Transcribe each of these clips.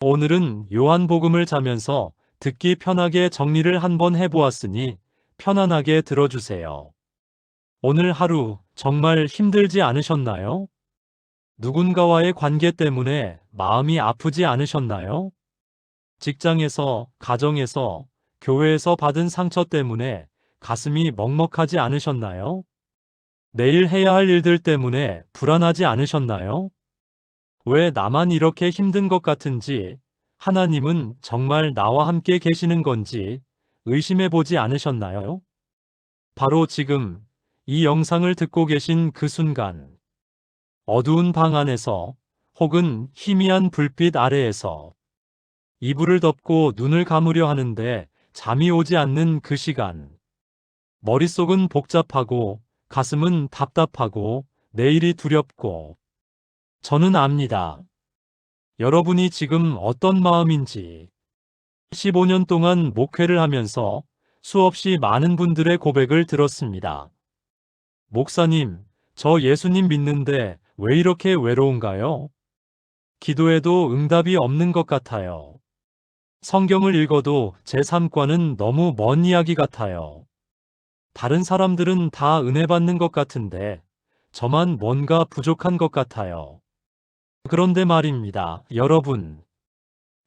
오늘은 요한복음을 자면서 듣기 편하게 정리를 한번 해보았으니 편안하게 들어주세요. 오늘 하루 정말 힘들지 않으셨나요? 누군가와의 관계 때문에 마음이 아프지 않으셨나요? 직장에서, 가정에서, 교회에서 받은 상처 때문에 가슴이 먹먹하지 않으셨나요? 내일 해야 할 일들 때문에 불안하지 않으셨나요? 왜 나만 이렇게 힘든 것 같은지, 하나님은 정말 나와 함께 계시는 건지 의심해 보지 않으셨나요? 바로 지금 이 영상을 듣고 계신 그 순간, 어두운 방 안에서 혹은 희미한 불빛 아래에서 이불을 덮고 눈을 감으려 하는데 잠이 오지 않는 그 시간, 머릿속은 복잡하고 가슴은 답답하고 내일이 두렵고, 저는 압니다. 여러분이 지금 어떤 마음인지. 15년 동안 목회를 하면서 수없이 많은 분들의 고백을 들었습니다. 목사님, 저 예수님 믿는데 왜 이렇게 외로운가요? 기도해도 응답이 없는 것 같아요. 성경을 읽어도 제 삶과는 너무 먼 이야기 같아요. 다른 사람들은 다 은혜 받는 것 같은데 저만 뭔가 부족한 것 같아요. 그런데 말입니다, 여러분.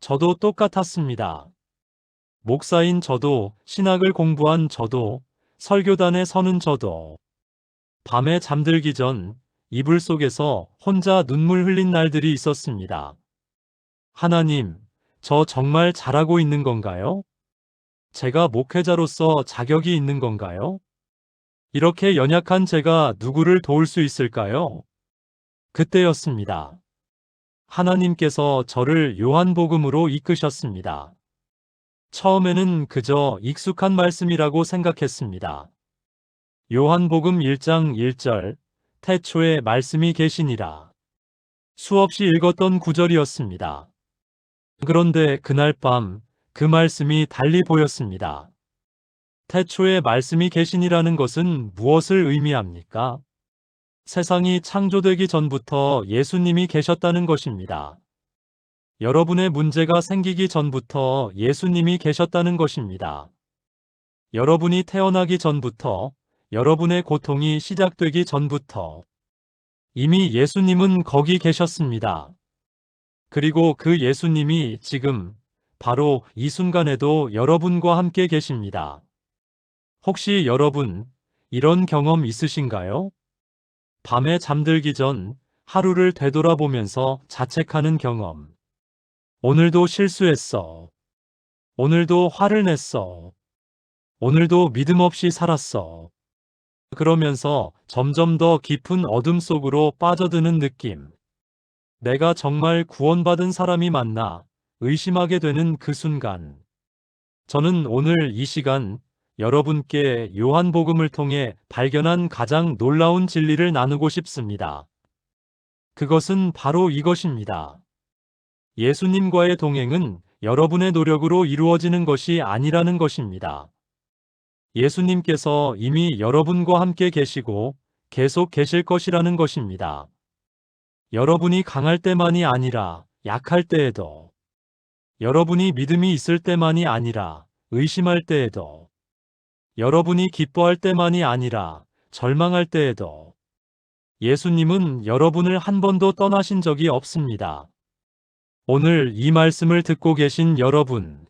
저도 똑같았습니다. 목사인 저도, 신학을 공부한 저도, 설교단에 서는 저도, 밤에 잠들기 전 이불 속에서 혼자 눈물 흘린 날들이 있었습니다. 하나님, 저 정말 잘하고 있는 건가요? 제가 목회자로서 자격이 있는 건가요? 이렇게 연약한 제가 누구를 도울 수 있을까요? 그때였습니다. 하나님께서 저를 요한복음으로 이끄셨습니다. 처음에는 그저 익숙한 말씀이라고 생각했습니다. 요한복음 1장 1절, 태초에 말씀이 계시니라. 수없이 읽었던 구절이었습니다. 그런데 그날 밤 그 말씀이 달리 보였습니다. 태초에 말씀이 계시니라는 것은 무엇을 의미합니까? 세상이 창조되기 전부터 예수님이 계셨다는 것입니다. 여러분의 문제가 생기기 전부터 예수님이 계셨다는 것입니다. 여러분이 태어나기 전부터, 여러분의 고통이 시작되기 전부터 이미 예수님은 거기 계셨습니다. 그리고 그 예수님이 지금 바로 이 순간에도 여러분과 함께 계십니다. 혹시 여러분 이런 경험 있으신가요? 밤에 잠들기 전 하루를 되돌아보면서 자책하는 경험. 오늘도 실수했어. 오늘도 화를 냈어. 오늘도 믿음 없이 살았어. 그러면서 점점 더 깊은 어둠 속으로 빠져드는 느낌. 내가 정말 구원받은 사람이 맞나 의심하게 되는 그 순간. 저는 오늘 이 시간 여러분께 요한복음을 통해 발견한 가장 놀라운 진리를 나누고 싶습니다. 그것은 바로 이것입니다. 예수님과의 동행은 여러분의 노력으로 이루어지는 것이 아니라는 것입니다. 예수님께서 이미 여러분과 함께 계시고 계속 계실 것이라는 것입니다. 여러분이 강할 때만이 아니라 약할 때에도, 여러분이 믿음이 있을 때만이 아니라 의심할 때에도, 여러분이 기뻐할 때만이 아니라 절망할 때에도 예수님은 여러분을 한 번도 떠나신 적이 없습니다. 오늘 이 말씀을 듣고 계신 여러분,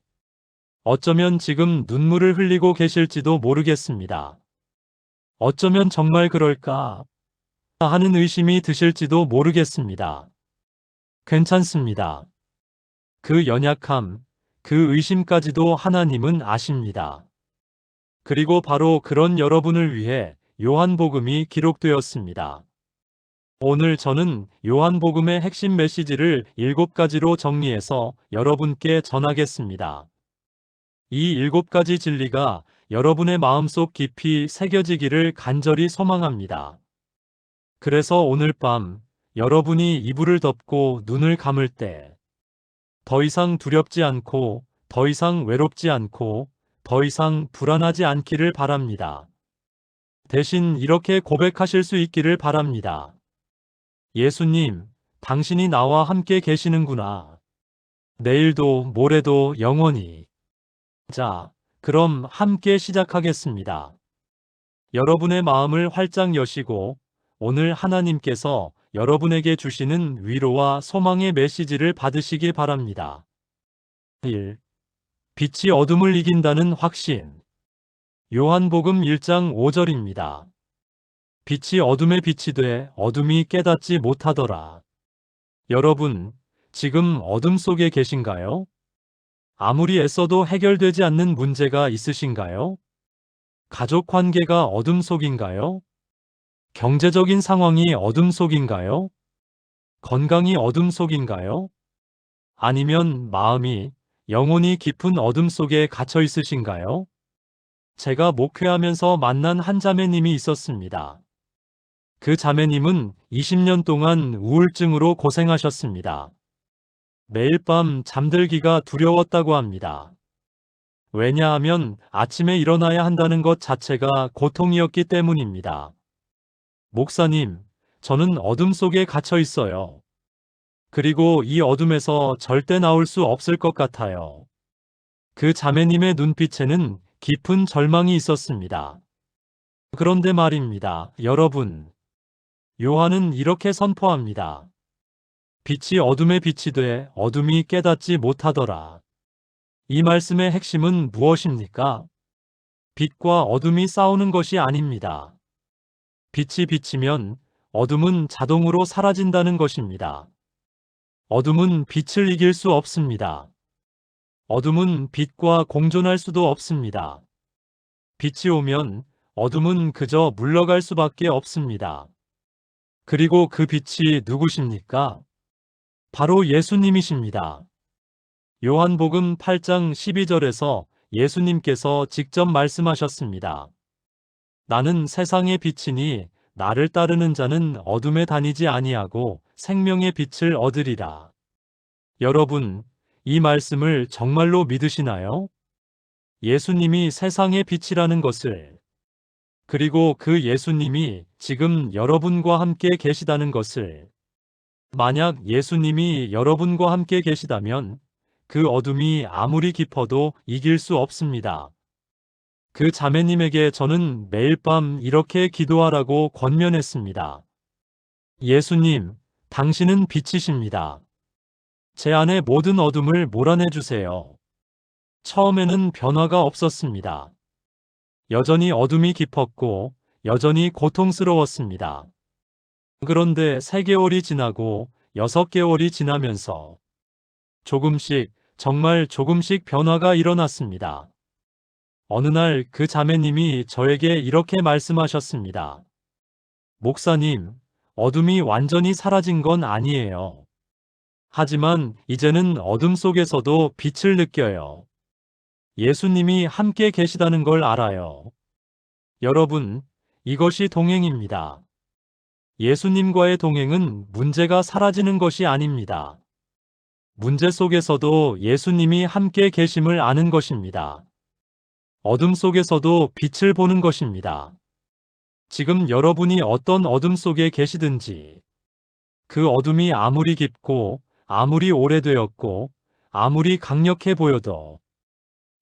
어쩌면 지금 눈물을 흘리고 계실지도 모르겠습니다. 어쩌면 정말 그럴까 하는 의심이 드실지도 모르겠습니다. 괜찮습니다. 그 연약함, 그 의심까지도 하나님은 아십니다. 그리고 바로 그런 여러분을 위해 요한복음이 기록되었습니다. 오늘 저는 요한복음의 핵심 메시지를 7가지로 정리해서 여러분께 전하겠습니다. 이 7가지 진리가 여러분의 마음속 깊이 새겨지기를 간절히 소망합니다. 그래서 오늘 밤 여러분이 이불을 덮고 눈을 감을 때 더 이상 두렵지 않고, 더 이상 외롭지 않고, 더 이상 불안하지 않기를 바랍니다. 대신 이렇게 고백하실 수 있기를 바랍니다. 예수님, 당신이 나와 함께 계시는구나. 내일도 모레도 영원히. 자, 그럼 함께 시작하겠습니다. 여러분의 마음을 활짝 여시고 오늘 하나님께서 여러분에게 주시는 위로와 소망의 메시지를 받으시길 바랍니다. 1. 빛이 어둠을 이긴다는 확신. 요한복음 1장 5절입니다. 빛이 어둠에 빛이 돼 어둠이 깨닫지 못하더라. 여러분, 지금 어둠 속에 계신가요? 아무리 애써도 해결되지 않는 문제가 있으신가요? 가족 관계가 어둠 속인가요? 경제적인 상황이 어둠 속인가요? 건강이 어둠 속인가요? 아니면 마음이 영혼이 깊은 어둠 속에 갇혀 있으신가요? 제가 목회하면서 만난 한 자매님이 있었습니다. 그 자매님은 20년 동안 우울증으로 고생하셨습니다. 매일 밤 잠들기가 두려웠다고 합니다. 왜냐하면 아침에 일어나야 한다는 것 자체가 고통이었기 때문입니다. 목사님, 저는 어둠 속에 갇혀 있어요. 그리고 이 어둠에서 절대 나올 수 없을 것 같아요. 그 자매님의 눈빛에는 깊은 절망이 있었습니다. 그런데 말입니다, 여러분. 요한은 이렇게 선포합니다. 빛이 어둠에 빛이 돼 어둠이 깨닫지 못하더라. 이 말씀의 핵심은 무엇입니까? 빛과 어둠이 싸우는 것이 아닙니다. 빛이 비치면 어둠은 자동으로 사라진다는 것입니다. 어둠은 빛을 이길 수 없습니다. 어둠은 빛과 공존할 수도 없습니다. 빛이 오면 어둠은 그저 물러갈 수밖에 없습니다. 그리고 그 빛이 누구십니까? 바로 예수님이십니다. 요한복음 8장 12절에서 예수님께서 직접 말씀하셨습니다. 나는 세상의 빛이니 나를 따르는 자는 어둠에 다니지 아니하고 생명의 빛을 얻으리라. 여러분, 이 말씀을 정말로 믿으시나요? 예수님이 세상의 빛이라는 것을, 그리고 그 예수님이 지금 여러분과 함께 계시다는 것을, 만약 예수님이 여러분과 함께 계시다면 그 어둠이 아무리 깊어도 이길 수 없습니다. 그 자매님에게 저는 매일 밤 이렇게 기도하라고 권면했습니다. 예수님, 당신은 빛이십니다. 제 안의 모든 어둠을 몰아내 주세요. 처음에는 변화가 없었습니다. 여전히 어둠이 깊었고 여전히 고통스러웠습니다. 그런데 3개월이 지나고 6개월이 지나면서 조금씩, 정말 조금씩 변화가 일어났습니다. 어느 날 그 자매님이 저에게 이렇게 말씀하셨습니다. 목사님, 어둠이 완전히 사라진 건 아니에요. 하지만 이제는 어둠 속에서도 빛을 느껴요. 예수님이 함께 계시다는 걸 알아요. 여러분, 이것이 동행입니다. 예수님과의 동행은 문제가 사라지는 것이 아닙니다. 문제 속에서도 예수님이 함께 계심을 아는 것입니다. 어둠 속에서도 빛을 보는 것입니다. 지금 여러분이 어떤 어둠 속에 계시든지, 그 어둠이 아무리 깊고, 아무리 오래되었고, 아무리 강력해 보여도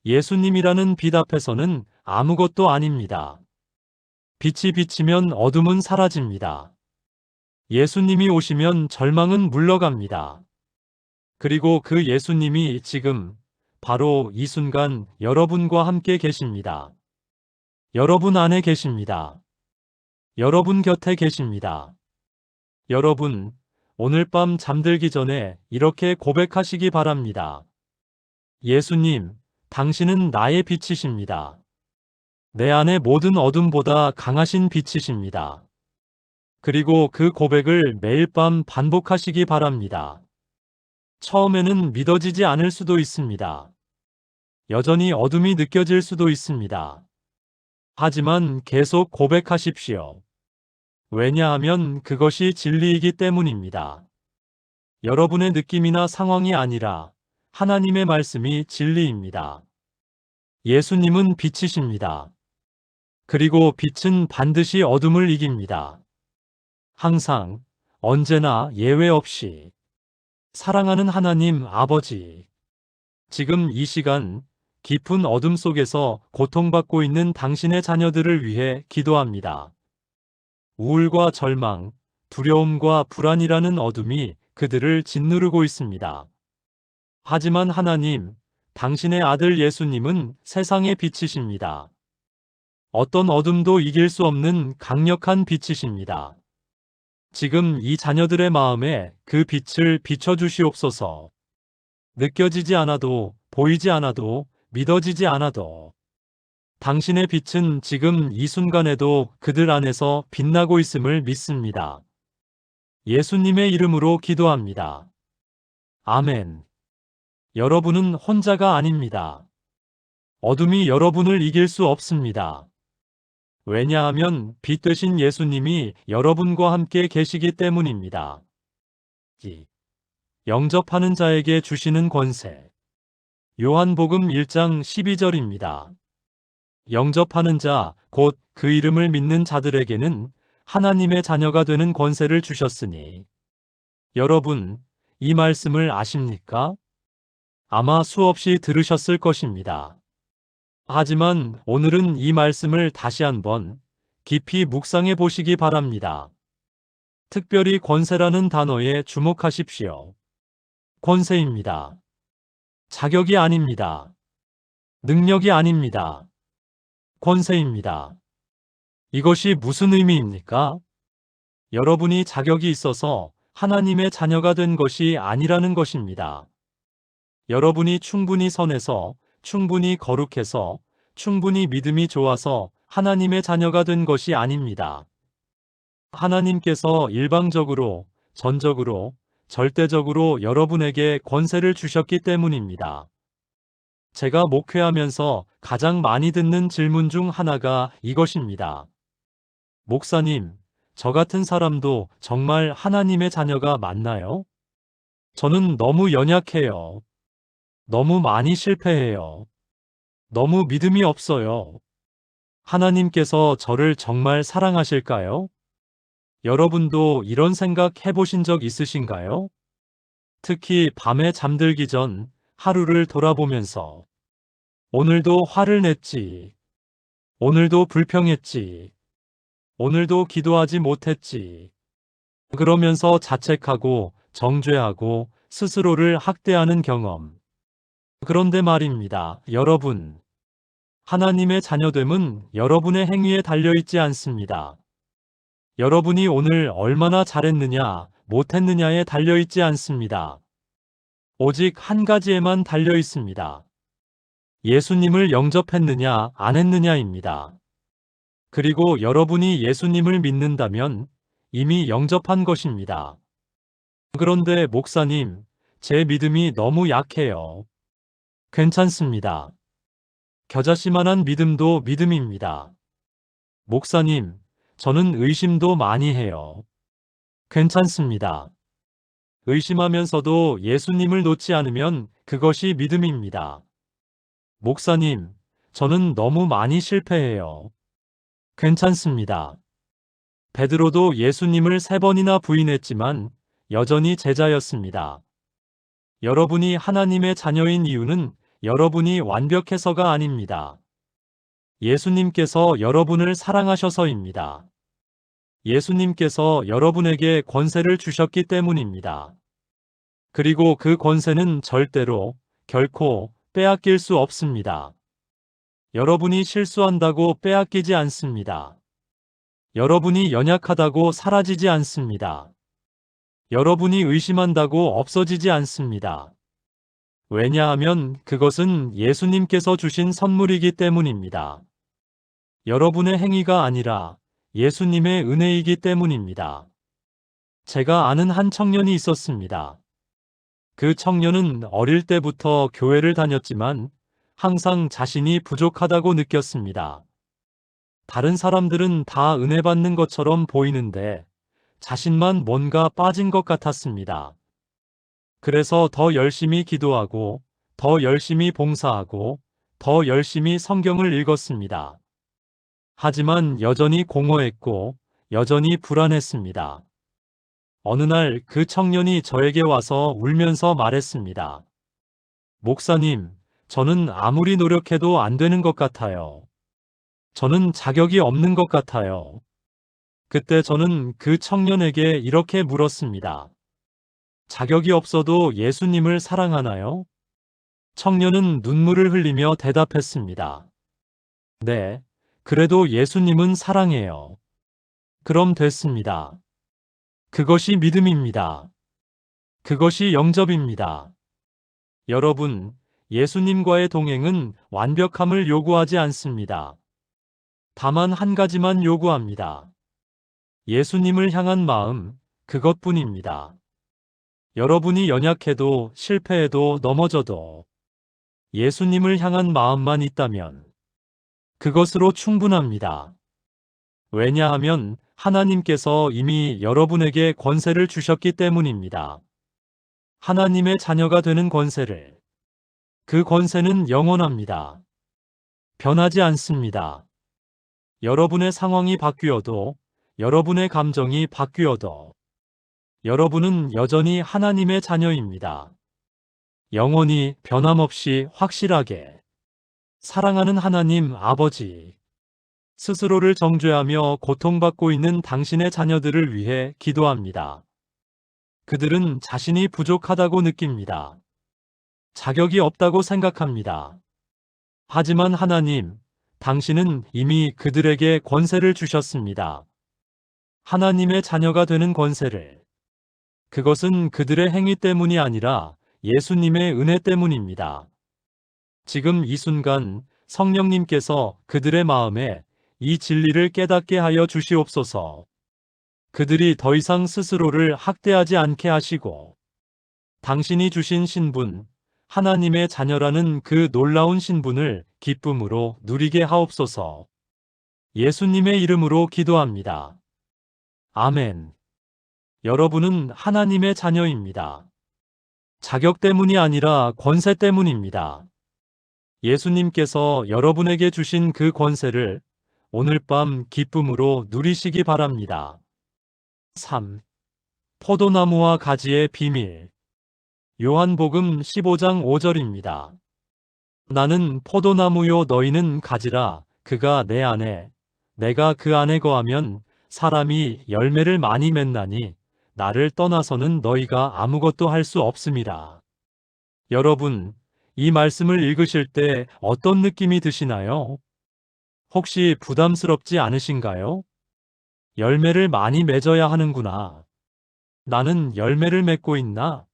예수님이라는 빛 앞에서는 아무것도 아닙니다. 빛이 비치면 어둠은 사라집니다. 예수님이 오시면 절망은 물러갑니다. 그리고 그 예수님이 지금 바로 이 순간 여러분과 함께 계십니다. 여러분 안에 계십니다. 여러분 곁에 계십니다. 여러분, 오늘 밤 잠들기 전에 이렇게 고백하시기 바랍니다. 예수님, 당신은 나의 빛이십니다. 내 안의 모든 어둠보다 강하신 빛이십니다. 그리고 그 고백을 매일 밤 반복하시기 바랍니다. 처음에는 믿어지지 않을 수도 있습니다. 여전히 어둠이 느껴질 수도 있습니다. 하지만 계속 고백하십시오. 왜냐하면 그것이 진리이기 때문입니다. 여러분의 느낌이나 상황이 아니라 하나님의 말씀이 진리입니다. 예수님은 빛이십니다. 그리고 빛은 반드시 어둠을 이깁니다. 항상, 언제나 예외 없이. 사랑하는 하나님 아버지, 지금 이 시간 깊은 어둠 속에서 고통받고 있는 당신의 자녀들을 위해 기도합니다. 우울과 절망, 두려움과 불안이라는 어둠이 그들을 짓누르고 있습니다. 하지만 하나님, 당신의 아들 예수님은 세상의 빛이십니다. 어떤 어둠도 이길 수 없는 강력한 빛이십니다. 지금 이 자녀들의 마음에 그 빛을 비춰주시옵소서. 느껴지지 않아도, 보이지 않아도, 믿어지지 않아도 당신의 빛은 지금 이 순간에도 그들 안에서 빛나고 있음을 믿습니다. 예수님의 이름으로 기도합니다. 아멘. 여러분은 혼자가 아닙니다. 어둠이 여러분을 이길 수 없습니다. 왜냐하면 빛 되신 예수님이 여러분과 함께 계시기 때문입니다. 영접하는 자에게 주시는 권세. 요한복음 1장 12절입니다. 영접하는 자, 곧 그 이름을 믿는 자들에게는 하나님의 자녀가 되는 권세를 주셨으니. 여러분, 이 말씀을 아십니까? 아마 수없이 들으셨을 것입니다. 하지만 오늘은 이 말씀을 다시 한번 깊이 묵상해 보시기 바랍니다. 특별히 권세라는 단어에 주목하십시오. 권세입니다. 자격이 아닙니다. 능력이 아닙니다. 권세입니다. 이것이 무슨 의미입니까? 여러분이 자격이 있어서 하나님의 자녀가 된 것이 아니라는 것입니다. 여러분이 충분히 선해서, 충분히 거룩해서, 충분히 믿음이 좋아서 하나님의 자녀가 된 것이 아닙니다. 하나님께서 일방적으로, 전적으로, 절대적으로 여러분에게 권세를 주셨기 때문입니다. 제가 목회하면서 가장 많이 듣는 질문 중 하나가 이것입니다. 목사님, 저 같은 사람도 정말 하나님의 자녀가 맞나요? 저는 너무 연약해요. 너무 많이 실패해요. 너무 믿음이 없어요. 하나님께서 저를 정말 사랑하실까요? 여러분도 이런 생각 해보신 적 있으신가요? 특히 밤에 잠들기 전 하루를 돌아보면서 오늘도 화를 냈지. 오늘도 불평했지. 오늘도 기도하지 못했지. 그러면서 자책하고 정죄하고 스스로를 학대하는 경험. 그런데 말입니다, 여러분. 하나님의 자녀됨은 여러분의 행위에 달려있지 않습니다. 여러분이 오늘 얼마나 잘했느냐, 못했느냐에 달려있지 않습니다. 오직 한 가지에만 달려있습니다. 예수님을 영접했느냐, 안 했느냐입니다. 그리고 여러분이 예수님을 믿는다면 이미 영접한 것입니다. 그런데 목사님, 제 믿음이 너무 약해요. 괜찮습니다. 겨자씨만한 믿음도 믿음입니다. 목사님, 저는 의심도 많이 해요. 괜찮습니다. 의심하면서도 예수님을 놓지 않으면 그것이 믿음입니다. 목사님, 저는 너무 많이 실패해요. 괜찮습니다. 베드로도 예수님을 3번이나 부인했지만 여전히 제자였습니다. 여러분이 하나님의 자녀인 이유는 여러분이 완벽해서가 아닙니다. 예수님께서 여러분을 사랑하셔서입니다. 예수님께서 여러분에게 권세를 주셨기 때문입니다. 그리고 그 권세는 절대로, 결코 빼앗길 수 없습니다. 여러분이 실수한다고 빼앗기지 않습니다. 여러분이 연약하다고 사라지지 않습니다. 여러분이 의심한다고 없어지지 않습니다. 왜냐하면 그것은 예수님께서 주신 선물이기 때문입니다. 여러분의 행위가 아니라 예수님의 은혜이기 때문입니다. 제가 아는 한 청년이 있었습니다. 그 청년은 어릴 때부터 교회를 다녔지만 항상 자신이 부족하다고 느꼈습니다. 다른 사람들은 다 은혜 받는 것처럼 보이는데 자신만 뭔가 빠진 것 같았습니다. 그래서 더 열심히 기도하고, 더 열심히 봉사하고, 더 열심히 성경을 읽었습니다. 하지만 여전히 공허했고, 여전히 불안했습니다. 어느 날 그 청년이 저에게 와서 울면서 말했습니다. 목사님, 저는 아무리 노력해도 안 되는 것 같아요. 저는 자격이 없는 것 같아요. 그때 저는 그 청년에게 이렇게 물었습니다. 자격이 없어도 예수님을 사랑하나요? 청년은 눈물을 흘리며 대답했습니다. 네, 그래도 예수님은 사랑해요. 그럼 됐습니다. 그것이 믿음입니다. 그것이 영접입니다. 여러분, 예수님과의 동행은 완벽함을 요구하지 않습니다. 다만 한 가지만 요구합니다. 예수님을 향한 마음, 그것뿐입니다. 여러분이 연약해도 실패해도 넘어져도 예수님을 향한 마음만 있다면 그것으로 충분합니다. 왜냐하면 하나님께서 이미 여러분에게 권세를 주셨기 때문입니다. 하나님의 자녀가 되는 권세를. 그 권세는 영원합니다. 변하지 않습니다. 여러분의 상황이 바뀌어도, 여러분의 감정이 바뀌어도, 여러분은 여전히 하나님의 자녀입니다. 영원히 변함없이 확실하게 사랑하는 하나님 아버지, 스스로를 정죄하며 고통받고 있는 당신의 자녀들을 위해 기도합니다. 그들은 자신이 부족하다고 느낍니다. 자격이 없다고 생각합니다. 하지만 하나님, 당신은 이미 그들에게 권세를 주셨습니다. 하나님의 자녀가 되는 권세를. 그것은 그들의 행위 때문이 아니라 예수님의 은혜 때문입니다. 지금 이 순간 성령님께서 그들의 마음에 이 진리를 깨닫게 하여 주시옵소서. 그들이 더 이상 스스로를 학대하지 않게 하시고 당신이 주신 신분, 하나님의 자녀라는 그 놀라운 신분을 기쁨으로 누리게 하옵소서. 예수님의 이름으로 기도합니다. 아멘. 여러분은 하나님의 자녀입니다. 자격 때문이 아니라 권세 때문입니다. 예수님께서 여러분에게 주신 그 권세를 오늘 밤 기쁨으로 누리시기 바랍니다. 3. 포도나무와 가지의 비밀. 요한복음 15장 5절입니다. 나는 포도나무요 너희는 가지라. 그가 내 안에, 내가 그 안에 거하면 사람이 열매를 많이 맺나니 나를 떠나서는 너희가 아무것도 할 수 없음이라. 여러분, 이 말씀을 읽으실 때 어떤 느낌이 드시나요? 혹시 부담스럽지 않으신가요? 열매를 많이 맺어야 하는구나. 나는 열매를 맺고 있나?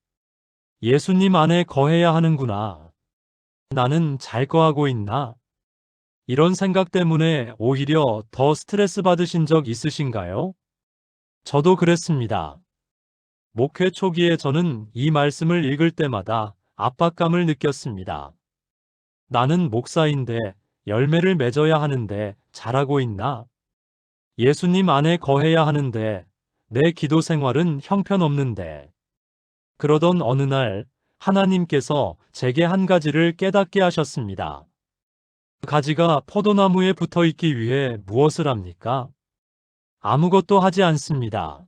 예수님 안에 거해야 하는구나. 나는 잘 거하고 있나? 이런 생각 때문에 오히려 더 스트레스 받으신 적 있으신가요? 저도 그랬습니다. 목회 초기에 저는 이 말씀을 읽을 때마다 압박감을 느꼈습니다. 나는 목사인데 열매를 맺어야 하는데 잘하고 있나? 예수님 안에 거해야 하는데 내 기도 생활은 형편없는데. 그러던 어느 날 하나님께서 제게 한 가지를 깨닫게 하셨습니다. 가지가 포도나무에 붙어 있기 위해 무엇을 합니까? 아무것도 하지 않습니다.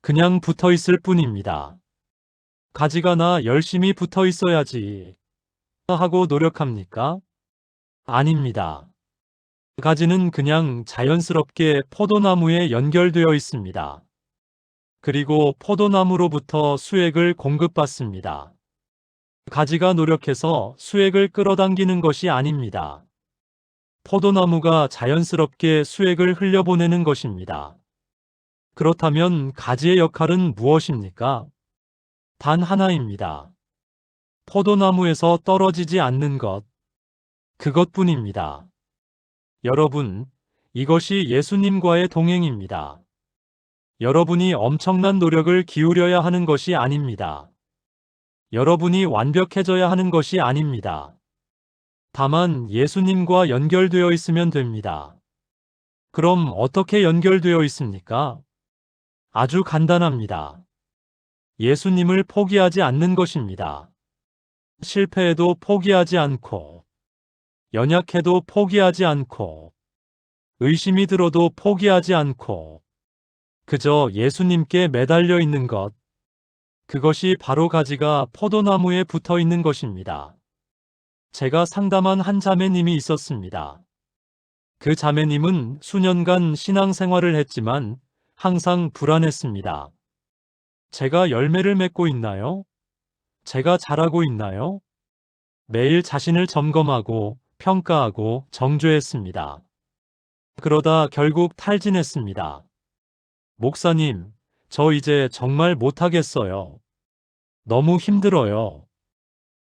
그냥 붙어 있을 뿐입니다. 가지가 나 열심히 붙어 있어야지 하고 노력합니까? 아닙니다. 가지는 그냥 자연스럽게 포도나무에 연결되어 있습니다. 그리고 포도나무로부터 수액을 공급받습니다. 가지가 노력해서 수액을 끌어당기는 것이 아닙니다. 포도나무가 자연스럽게 수액을 흘려보내는 것입니다. 그렇다면 가지의 역할은 무엇입니까? 단 하나입니다. 포도나무에서 떨어지지 않는 것. 그것뿐입니다. 여러분, 이것이 예수님과의 동행입니다. 여러분이 엄청난 노력을 기울여야 하는 것이 아닙니다. 여러분이 완벽해져야 하는 것이 아닙니다. 다만 예수님과 연결되어 있으면 됩니다. 그럼 어떻게 연결되어 있습니까? 아주 간단합니다. 예수님을 포기하지 않는 것입니다. 실패해도 포기하지 않고, 연약해도 포기하지 않고, 의심이 들어도 포기하지 않고, 그저 예수님께 매달려 있는 것. 그것이 바로 가지가 포도나무에 붙어 있는 것입니다. 제가 상담한 한 자매님이 있었습니다. 그 자매님은 수년간 신앙생활을 했지만 항상 불안했습니다. 제가 열매를 맺고 있나요? 제가 잘하고 있나요? 매일 자신을 점검하고 평가하고 정죄했습니다. 그러다 결국 탈진했습니다. 목사님, 저 이제 정말 못하겠어요. 너무 힘들어요.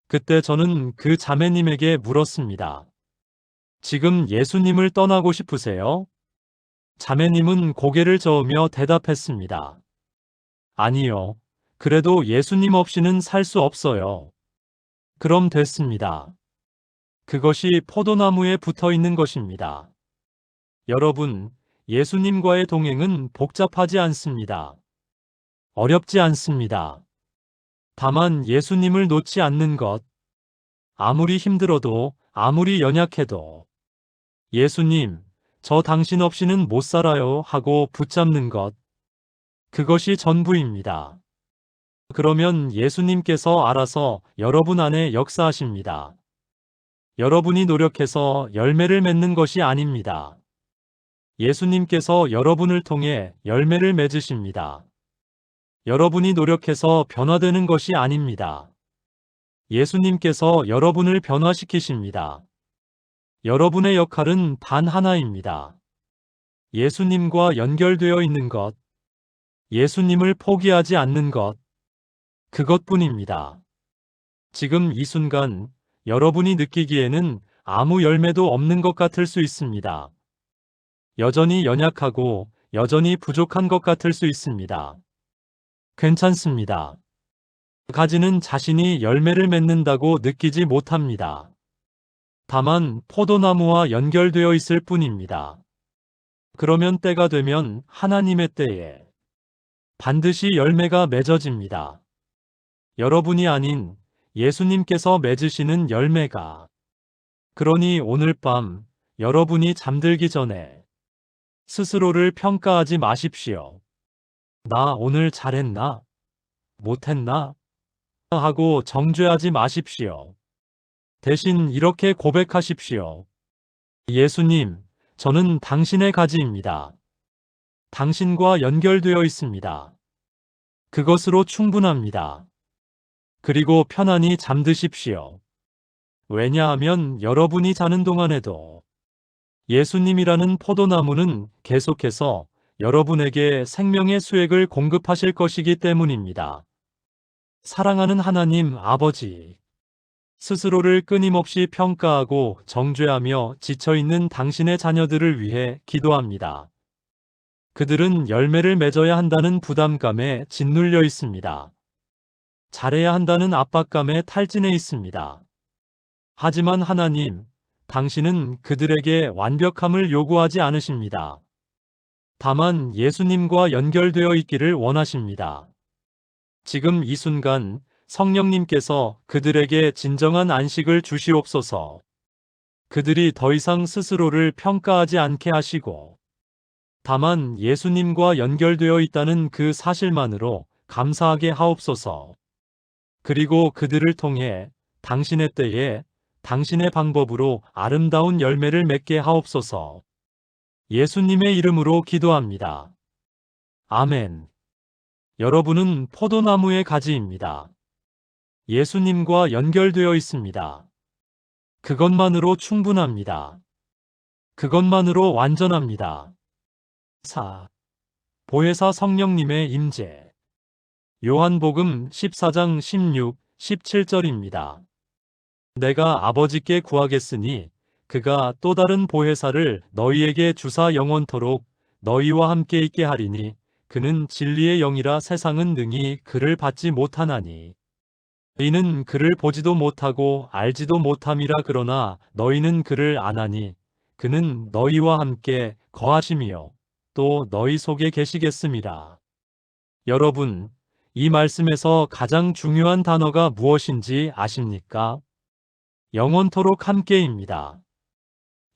그때 저는 그 자매님에게 물었습니다. 지금 예수님을 떠나고 싶으세요? 자매님은 고개를 저으며 대답했습니다. 아니요. 그래도 예수님 없이는 살 수 없어요. 그럼 됐습니다. 그것이 포도나무에 붙어 있는 것입니다. 여러분, 예수님과의 동행은 복잡하지 않습니다. 어렵지 않습니다. 다만 예수님을 놓지 않는 것, 아무리 힘들어도, 아무리 연약해도, 예수님, 저 당신 없이는 못 살아요 하고 붙잡는 것, 그것이 전부입니다. 그러면 예수님께서 알아서 여러분 안에 역사하십니다. 여러분이 노력해서 열매를 맺는 것이 아닙니다. 예수님께서 여러분을 통해 열매를 맺으십니다. 여러분이 노력해서 변화되는 것이 아닙니다. 예수님께서 여러분을 변화시키십니다. 여러분의 역할은 단 하나입니다. 예수님과 연결되어 있는 것, 예수님을 포기하지 않는 것, 그것뿐입니다. 지금 이 순간 여러분이 느끼기에는 아무 열매도 없는 것 같을 수 있습니다. 여전히 연약하고 여전히 부족한 것 같을 수 있습니다. 괜찮습니다. 가지는 자신이 열매를 맺는다고 느끼지 못합니다. 다만 포도나무와 연결되어 있을 뿐입니다. 그러면 때가 되면 하나님의 때에 반드시 열매가 맺어집니다. 여러분이 아닌 예수님께서 맺으시는 열매가. 그러니 오늘 밤 여러분이 잠들기 전에 스스로를 평가하지 마십시오. 나 오늘 잘했나? 못했나? 하고 정죄하지 마십시오. 대신 이렇게 고백하십시오. 예수님, 저는 당신의 가지입니다. 당신과 연결되어 있습니다. 그것으로 충분합니다. 그리고 편안히 잠드십시오. 왜냐하면 여러분이 자는 동안에도 예수님이라는 포도나무는 계속해서 여러분에게 생명의 수액을 공급하실 것이기 때문입니다. 사랑하는 하나님 아버지, 스스로를 끊임없이 평가하고 정죄하며 지쳐있는 당신의 자녀들을 위해 기도합니다. 그들은 열매를 맺어야 한다는 부담감에 짓눌려 있습니다. 잘해야 한다는 압박감에 탈진해 있습니다. 하지만 하나님, 당신은 그들에게 완벽함을 요구하지 않으십니다. 다만 예수님과 연결되어 있기를 원하십니다. 지금 이 순간 성령님께서 그들에게 진정한 안식을 주시옵소서. 그들이 더 이상 스스로를 평가하지 않게 하시고, 다만 예수님과 연결되어 있다는 그 사실만으로 감사하게 하옵소서. 그리고 그들을 통해 당신의 때에 당신의 방법으로 아름다운 열매를 맺게 하옵소서. 예수님의 이름으로 기도합니다. 아멘. 여러분은 포도나무의 가지입니다. 예수님과 연결되어 있습니다. 그것만으로 충분합니다. 그것만으로 완전합니다. 4. 보혜사 성령님의 임재. 요한복음 14장 16, 17절입니다. 내가 아버지께 구하겠으니 그가 또 다른 보혜사를 너희에게 주사 영원토록 너희와 함께 있게 하리니 그는 진리의 영이라 세상은 능히 그를 받지 못하나니 너희는 그를 보지도 못하고 알지도 못함이라. 그러나 너희는 그를 아나니 그는 너희와 함께 거하심이요 또 너희 속에 계시겠음이라. 여러분, 이 말씀에서 가장 중요한 단어가 무엇인지 아십니까? 영원토록 함께입니다.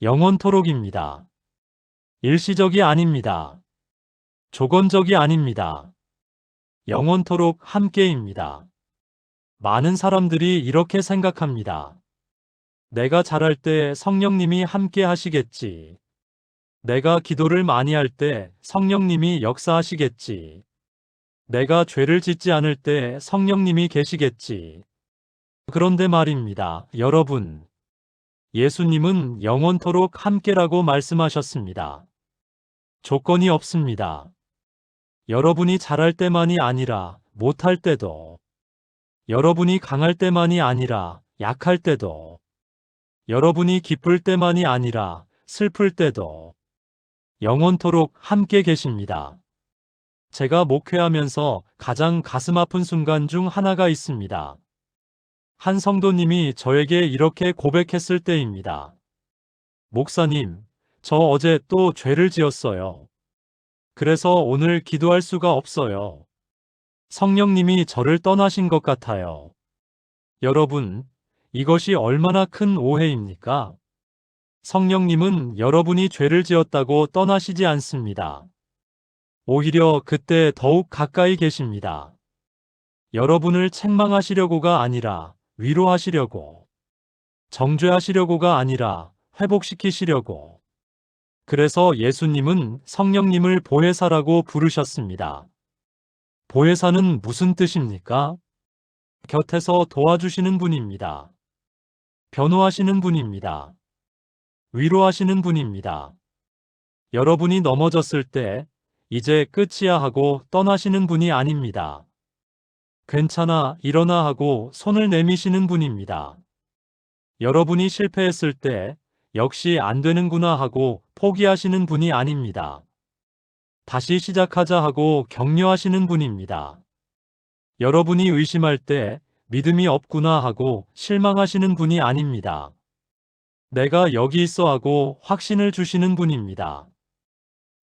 영원토록입니다. 일시적이 아닙니다. 조건적이 아닙니다. 영원토록 함께입니다. 많은 사람들이 이렇게 생각합니다. 내가 잘할 때 성령님이 함께 하시겠지. 내가 기도를 많이 할 때 성령님이 역사하시겠지. 내가 죄를 짓지 않을 때 성령님이 계시겠지. 그런데 말입니다, 여러분. 예수님은 영원토록 함께라고 말씀하셨습니다. 조건이 없습니다. 여러분이 잘할 때만이 아니라 못할 때도, 여러분이 강할 때만이 아니라 약할 때도, 여러분이 기쁠 때만이 아니라 슬플 때도 영원토록 함께 계십니다. 제가 목회하면서 가장 가슴 아픈 순간 중 하나가 있습니다. 한 성도님이 저에게 이렇게 고백했을 때입니다. 목사님, 저 어제 또 죄를 지었어요. 그래서 오늘 기도할 수가 없어요. 성령님이 저를 떠나신 것 같아요. 여러분, 이것이 얼마나 큰 오해입니까? 성령님은 여러분이 죄를 지었다고 떠나시지 않습니다. 오히려 그때 더욱 가까이 계십니다. 여러분을 책망하시려고가 아니라 위로하시려고, 정죄하시려고가 아니라 회복시키시려고. 그래서 예수님은 성령님을 보혜사라고 부르셨습니다. 보혜사는 무슨 뜻입니까? 곁에서 도와주시는 분입니다. 변호하시는 분입니다. 위로하시는 분입니다. 여러분이 넘어졌을 때 이제 끝이야 하고 떠나시는 분이 아닙니다. 괜찮아, 일어나 하고 손을 내미시는 분입니다. 여러분이 실패했을 때 역시 안 되는구나 하고 포기하시는 분이 아닙니다. 다시 시작하자 하고 격려하시는 분입니다. 여러분이 의심할 때 믿음이 없구나 하고 실망하시는 분이 아닙니다. 내가 여기 있어 하고 확신을 주시는 분입니다.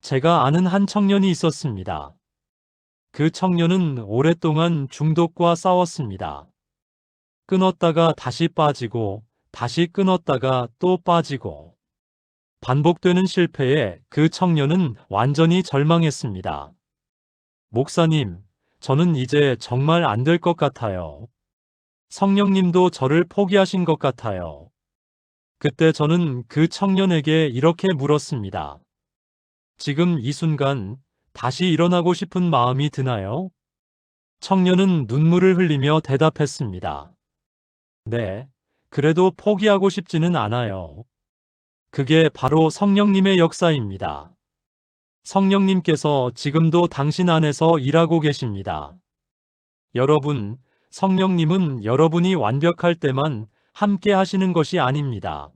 제가 아는 한 청년이 있었습니다. 그 청년은 오랫동안 중독과 싸웠습니다. 끊었다가 다시 빠지고, 다시 끊었다가 또 빠지고. 반복되는 실패에 그 청년은 완전히 절망했습니다. 목사님, 저는 이제 정말 안 될 것 같아요. 성령님도 저를 포기하신 것 같아요. 그때 저는 그 청년에게 이렇게 물었습니다. 지금 이 순간 다시 일어나고 싶은 마음이 드나요? 청년은 눈물을 흘리며 대답했습니다. 네, 그래도 포기하고 싶지는 않아요. 그게 바로 성령님의 역사입니다. 성령님께서 지금도 당신 안에서 일하고 계십니다. 여러분, 성령님은 여러분이 완벽할 때만 함께 하시는 것이 아닙니다.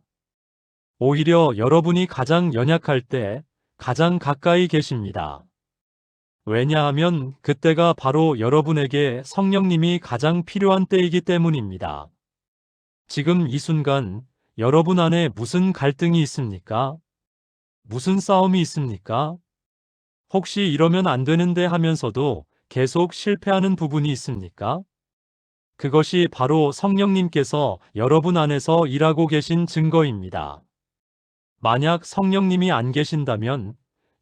오히려 여러분이 가장 연약할 때 가장 가까이 계십니다. 왜냐하면 그때가 바로 여러분에게 성령님이 가장 필요한 때이기 때문입니다. 지금 이 순간 여러분 안에 무슨 갈등이 있습니까? 무슨 싸움이 있습니까? 혹시 이러면 안 되는데 하면서도 계속 실패하는 부분이 있습니까? 그것이 바로 성령님께서 여러분 안에서 일하고 계신 증거입니다. 만약 성령님이 안 계신다면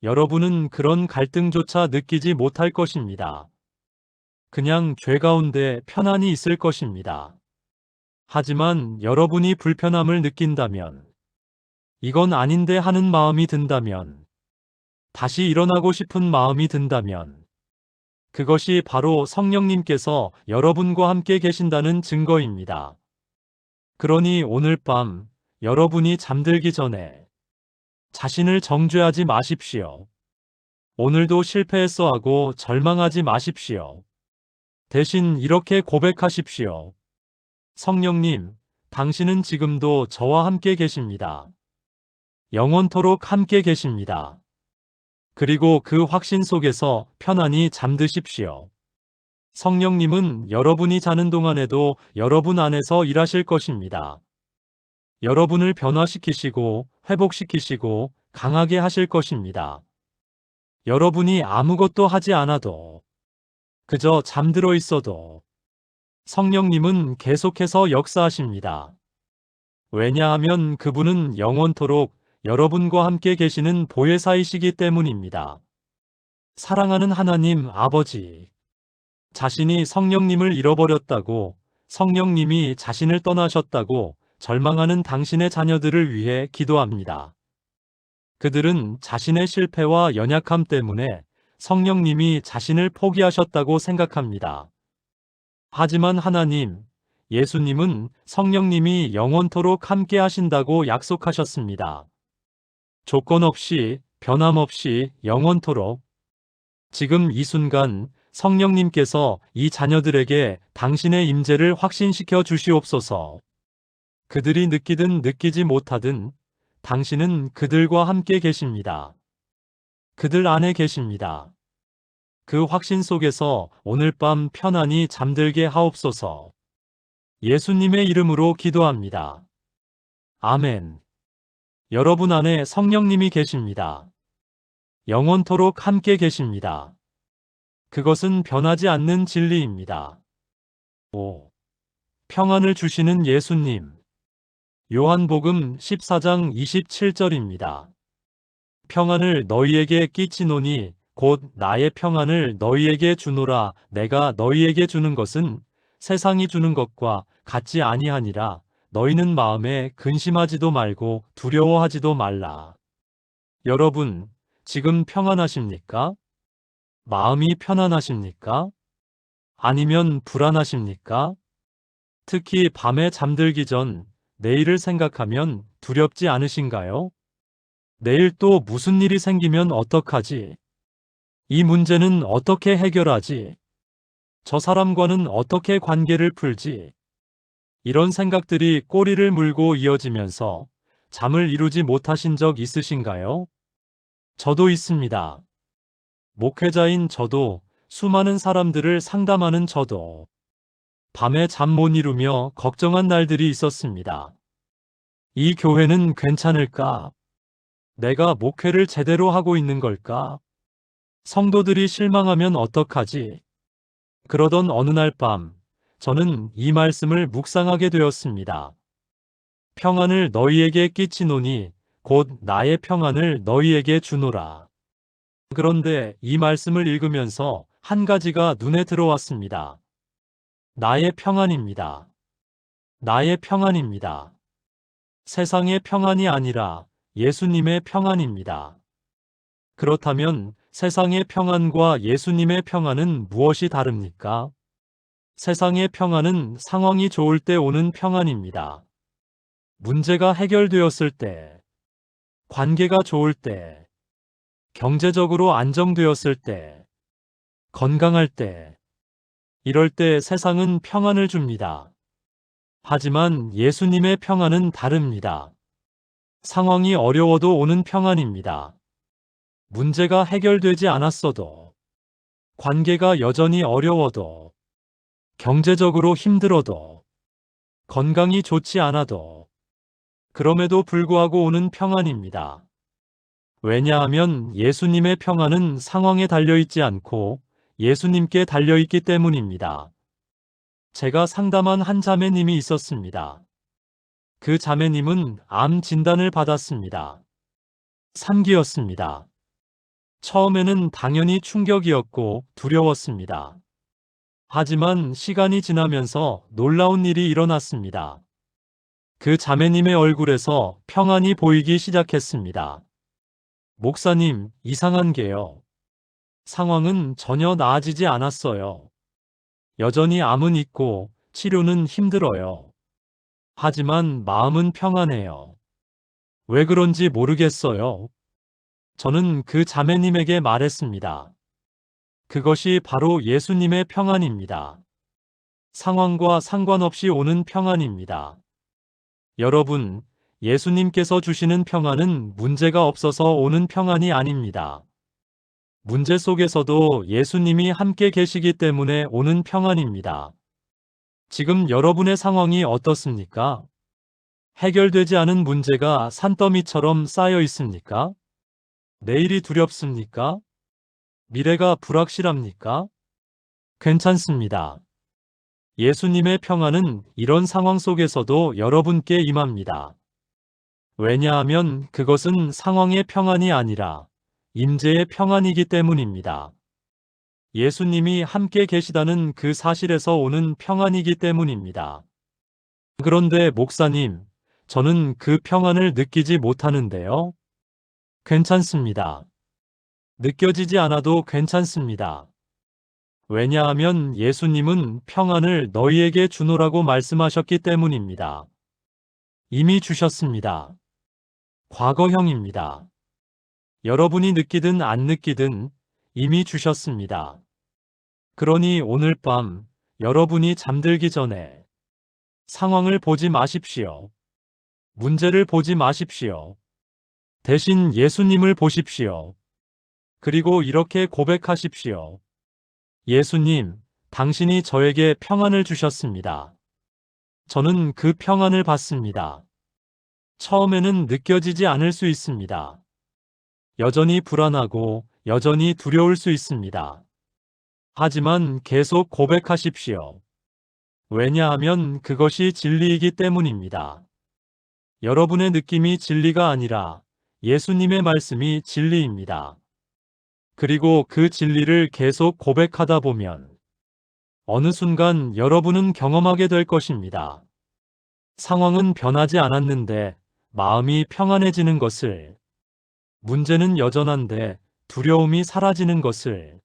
여러분은 그런 갈등조차 느끼지 못할 것입니다. 그냥 죄 가운데 편안히 있을 것입니다. 하지만 여러분이 불편함을 느낀다면, 이건 아닌데 하는 마음이 든다면, 다시 일어나고 싶은 마음이 든다면, 그것이 바로 성령님께서 여러분과 함께 계신다는 증거입니다. 그러니 오늘 밤 여러분이 잠들기 전에 자신을 정죄하지 마십시오. 오늘도 실패했어 하고 절망하지 마십시오. 대신 이렇게 고백하십시오. 성령님, 당신은 지금도 저와 함께 계십니다. 영원토록 함께 계십니다. 그리고 그 확신 속에서 편안히 잠드십시오. 성령님은 여러분이 자는 동안에도 여러분 안에서 일하실 것입니다. 여러분을 변화시키시고 회복시키시고 강하게 하실 것입니다. 여러분이 아무것도 하지 않아도, 그저 잠들어 있어도 성령님은 계속해서 역사하십니다. 왜냐하면 그분은 영원토록 여러분과 함께 계시는 보혜사이시기 때문입니다. 사랑하는 하나님 아버지, 자신이 성령님을 잃어버렸다고, 성령님이 자신을 떠나셨다고 절망하는 당신의 자녀들을 위해 기도합니다. 그들은 자신의 실패와 연약함 때문에 성령님이 자신을 포기하셨다고 생각합니다. 하지만 하나님, 예수님은 성령님이 영원토록 함께 하신다고 약속하셨습니다. 조건 없이, 변함없이 영원토록. 지금 이 순간 성령님께서 이 자녀들에게 당신의 임재를 확신시켜 주시옵소서. 그들이 느끼든 느끼지 못하든 당신은 그들과 함께 계십니다. 그들 안에 계십니다. 그 확신 속에서 오늘 밤 편안히 잠들게 하옵소서. 예수님의 이름으로 기도합니다. 아멘. 여러분 안에 성령님이 계십니다. 영원토록 함께 계십니다. 그것은 변하지 않는 진리입니다. 5. 평안을 주시는 예수님. 요한복음 14장 27절입니다. 평안을 너희에게 끼치노니 곧 나의 평안을 너희에게 주노라. 내가 너희에게 주는 것은 세상이 주는 것과 같지 아니하니라. 너희는 마음에 근심하지도 말고 두려워하지도 말라. 여러분, 지금 평안하십니까? 마음이 편안하십니까? 아니면 불안하십니까? 특히 밤에 잠들기 전 내일을 생각하면 두렵지 않으신가요? 내일 또 무슨 일이 생기면 어떡하지? 이 문제는 어떻게 해결하지? 저 사람과는 어떻게 관계를 풀지? 이런 생각들이 꼬리를 물고 이어지면서 잠을 이루지 못하신 적 있으신가요? 저도 있습니다. 목회자인 저도, 수많은 사람들을 상담하는 저도 밤에 잠 못 이루며 걱정한 날들이 있었습니다. 이 교회는 괜찮을까? 내가 목회를 제대로 하고 있는 걸까? 성도들이 실망하면 어떡하지? 그러던 어느 날 밤, 저는 이 말씀을 묵상하게 되었습니다. 평안을 너희에게 끼치노니 곧 나의 평안을 너희에게 주노라. 그런데 이 말씀을 읽으면서 한 가지가 눈에 들어왔습니다. 나의 평안입니다. 나의 평안입니다. 세상의 평안이 아니라 예수님의 평안입니다. 그렇다면 세상의 평안과 예수님의 평안은 무엇이 다릅니까? 세상의 평안은 상황이 좋을 때 오는 평안입니다. 문제가 해결되었을 때, 관계가 좋을 때, 경제적으로 안정되었을 때, 건강할 때, 이럴 때 세상은 평안을 줍니다. 하지만 예수님의 평안은 다릅니다. 상황이 어려워도 오는 평안입니다. 문제가 해결되지 않았어도, 관계가 여전히 어려워도, 경제적으로 힘들어도, 건강이 좋지 않아도, 그럼에도 불구하고 오는 평안입니다. 왜냐하면 예수님의 평안은 상황에 달려있지 않고 예수님께 달려있기 때문입니다. 제가 상담한 한 자매님이 있었습니다. 그 자매님은 암 진단을 받았습니다. 3기였습니다. 처음에는 당연히 충격이었고 두려웠습니다. 하지만 시간이 지나면서 놀라운 일이 일어났습니다. 그 자매님의 얼굴에서 평안이 보이기 시작했습니다. 목사님, 이상한 게요. 상황은 전혀 나아지지 않았어요. 여전히 암은 있고 치료는 힘들어요. 하지만 마음은 평안해요. 왜 그런지 모르겠어요. 저는 그 자매님에게 말했습니다. 그것이 바로 예수님의 평안입니다. 상황과 상관없이 오는 평안입니다. 여러분, 예수님께서 주시는 평안은 문제가 없어서 오는 평안이 아닙니다. 문제 속에서도 예수님이 함께 계시기 때문에 오는 평안입니다. 지금 여러분의 상황이 어떻습니까? 해결되지 않은 문제가 산더미처럼 쌓여 있습니까? 내일이 두렵습니까? 미래가 불확실합니까? 괜찮습니다. 예수님의 평안은 이런 상황 속에서도 여러분께 임합니다. 왜냐하면 그것은 상황의 평안이 아니라 임재의 평안이기 때문입니다. 예수님이 함께 계시다는 그 사실에서 오는 평안이기 때문입니다. 그런데 목사님, 저는 그 평안을 느끼지 못하는데요. 괜찮습니다. 느껴지지 않아도 괜찮습니다. 왜냐하면 예수님은 평안을 너희에게 주노라고 말씀하셨기 때문입니다. 이미 주셨습니다. 과거형입니다. 여러분이 느끼든 안 느끼든 이미 주셨습니다. 그러니 오늘 밤 여러분이 잠들기 전에 상황을 보지 마십시오. 문제를 보지 마십시오. 대신 예수님을 보십시오. 그리고 이렇게 고백하십시오. 예수님, 당신이 저에게 평안을 주셨습니다. 저는 그 평안을 받습니다. 처음에는 느껴지지 않을 수 있습니다. 여전히 불안하고 여전히 두려울 수 있습니다. 하지만 계속 고백하십시오. 왜냐하면 그것이 진리이기 때문입니다. 여러분의 느낌이 진리가 아니라 예수님의 말씀이 진리입니다. 그리고 그 진리를 계속 고백하다 보면 어느 순간 여러분은 경험하게 될 것입니다. 상황은 변하지 않았는데 마음이 평안해지는 것을, 문제는 여전한데 두려움이 사라지는 것을,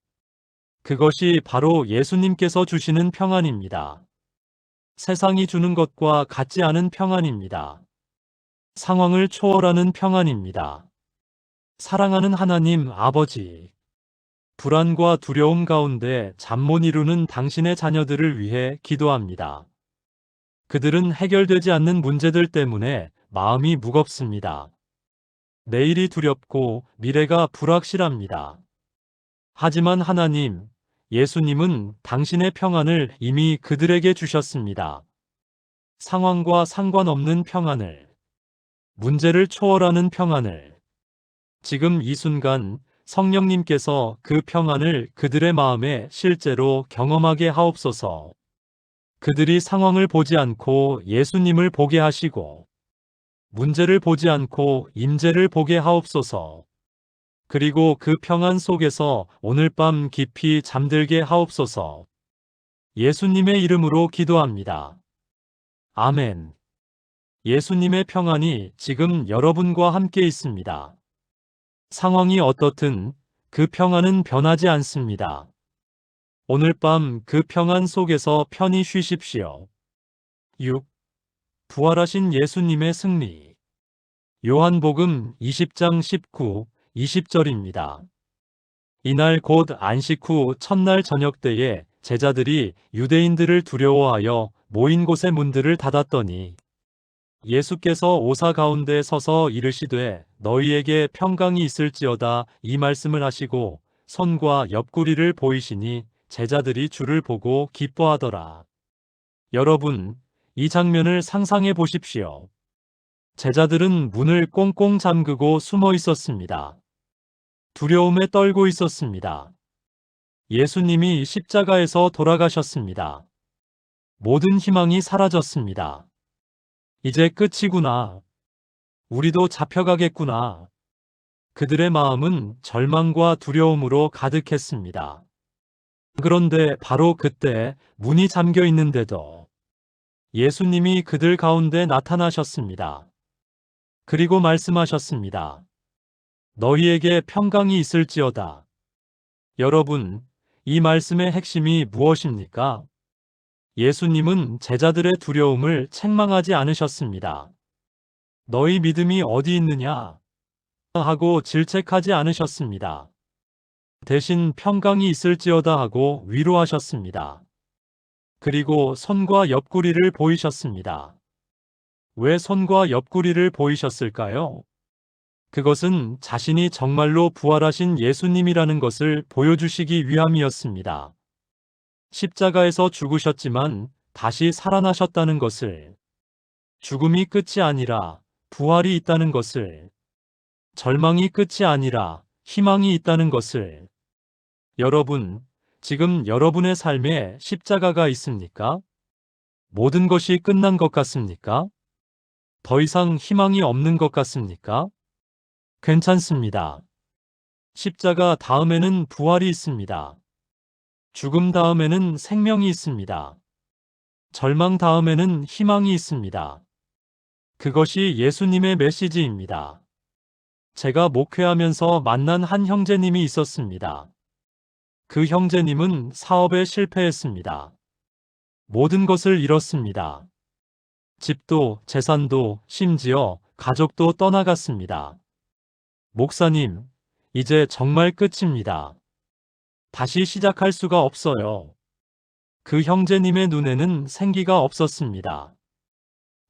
그것이 바로 예수님께서 주시는 평안입니다. 세상이 주는 것과 같지 않은 평안입니다. 상황을 초월하는 평안입니다. 사랑하는 하나님 아버지, 불안과 두려움 가운데 잠 못 이루는 당신의 자녀들을 위해 기도합니다. 그들은 해결되지 않는 문제들 때문에 마음이 무겁습니다. 내일이 두렵고 미래가 불확실합니다. 하지만 하나님, 예수님은 당신의 평안을 이미 그들에게 주셨습니다. 상황과 상관없는 평안을, 문제를 초월하는 평안을. 지금 이 순간 성령님께서 그 평안을 그들의 마음에 실제로 경험하게 하옵소서. 그들이 상황을 보지 않고 예수님을 보게 하시고, 문제를 보지 않고 임재를 보게 하옵소서. 그리고 그 평안 속에서 오늘 밤 깊이 잠들게 하옵소서. 예수님의 이름으로 기도합니다. 아멘. 예수님의 평안이 지금 여러분과 함께 있습니다. 상황이 어떻든 그 평안은 변하지 않습니다. 오늘 밤 그 평안 속에서 편히 쉬십시오. 6. 부활하신 예수님의 승리. 요한복음 20장 19, 20절입니다. 이날 곧 안식 후 첫날 저녁 때에 제자들이 유대인들을 두려워하여 모인 곳의 문들을 닫았더니 예수께서 오사 가운데 서서 이르시되 너희에게 평강이 있을지어다 이 말씀을 하시고 손과 옆구리를 보이시니 제자들이 주를 보고 기뻐하더라. 여러분, 이 장면을 상상해 보십시오. 제자들은 문을 꽁꽁 잠그고 숨어 있었습니다. 두려움에 떨고 있었습니다. 예수님이 십자가에서 돌아가셨습니다. 모든 희망이 사라졌습니다. 이제 끝이구나. 우리도 잡혀가겠구나. 그들의 마음은 절망과 두려움으로 가득했습니다. 그런데 바로 그때 문이 잠겨 있는데도 예수님이 그들 가운데 나타나셨습니다. 그리고 말씀하셨습니다. 너희에게 평강이 있을지어다. 여러분, 이 말씀의 핵심이 무엇입니까? 예수님은 제자들의 두려움을 책망하지 않으셨습니다. 너희 믿음이 어디 있느냐? 하고 질책하지 않으셨습니다. 대신 평강이 있을지어다 하고 위로하셨습니다. 그리고 손과 옆구리를 보이셨습니다. 왜 손과 옆구리를 보이셨을까요? 그것은 자신이 정말로 부활하신 예수님이라는 것을 보여주시기 위함이었습니다. 십자가에서 죽으셨지만 다시 살아나셨다는 것을, 죽음이 끝이 아니라 부활이 있다는 것을, 절망이 끝이 아니라 희망이 있다는 것을. 여러분, 지금 여러분의 삶에 십자가가 있습니까? 모든 것이 끝난 것 같습니까? 더 이상 희망이 없는 것 같습니까? 괜찮습니다. 십자가 다음에는 부활이 있습니다. 죽음 다음에는 생명이 있습니다. 절망 다음에는 희망이 있습니다. 그것이 예수님의 메시지입니다. 제가 목회하면서 만난 한 형제님이 있었습니다. 그 형제님은 사업에 실패했습니다. 모든 것을 잃었습니다. 집도, 재산도, 심지어 가족도 떠나갔습니다. 목사님, 이제 정말 끝입니다. 다시 시작할 수가 없어요. 그 형제님의 눈에는 생기가 없었습니다.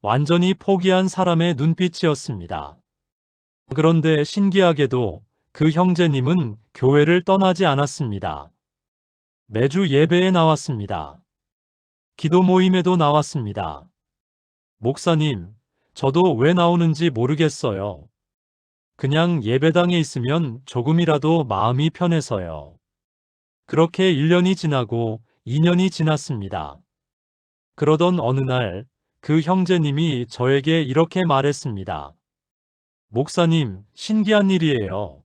완전히 포기한 사람의 눈빛이었습니다. 그런데 신기하게도 그 형제님은 교회를 떠나지 않았습니다. 매주 예배에 나왔습니다. 기도 모임에도 나왔습니다. 목사님, 저도 왜 나오는지 모르겠어요. 그냥 예배당에 있으면 조금이라도 마음이 편해서요. 그렇게 1년이 지나고 2년이 지났습니다. 그러던 어느 날 그 형제님이 저에게 이렇게 말했습니다. 목사님, 신기한 일이에요.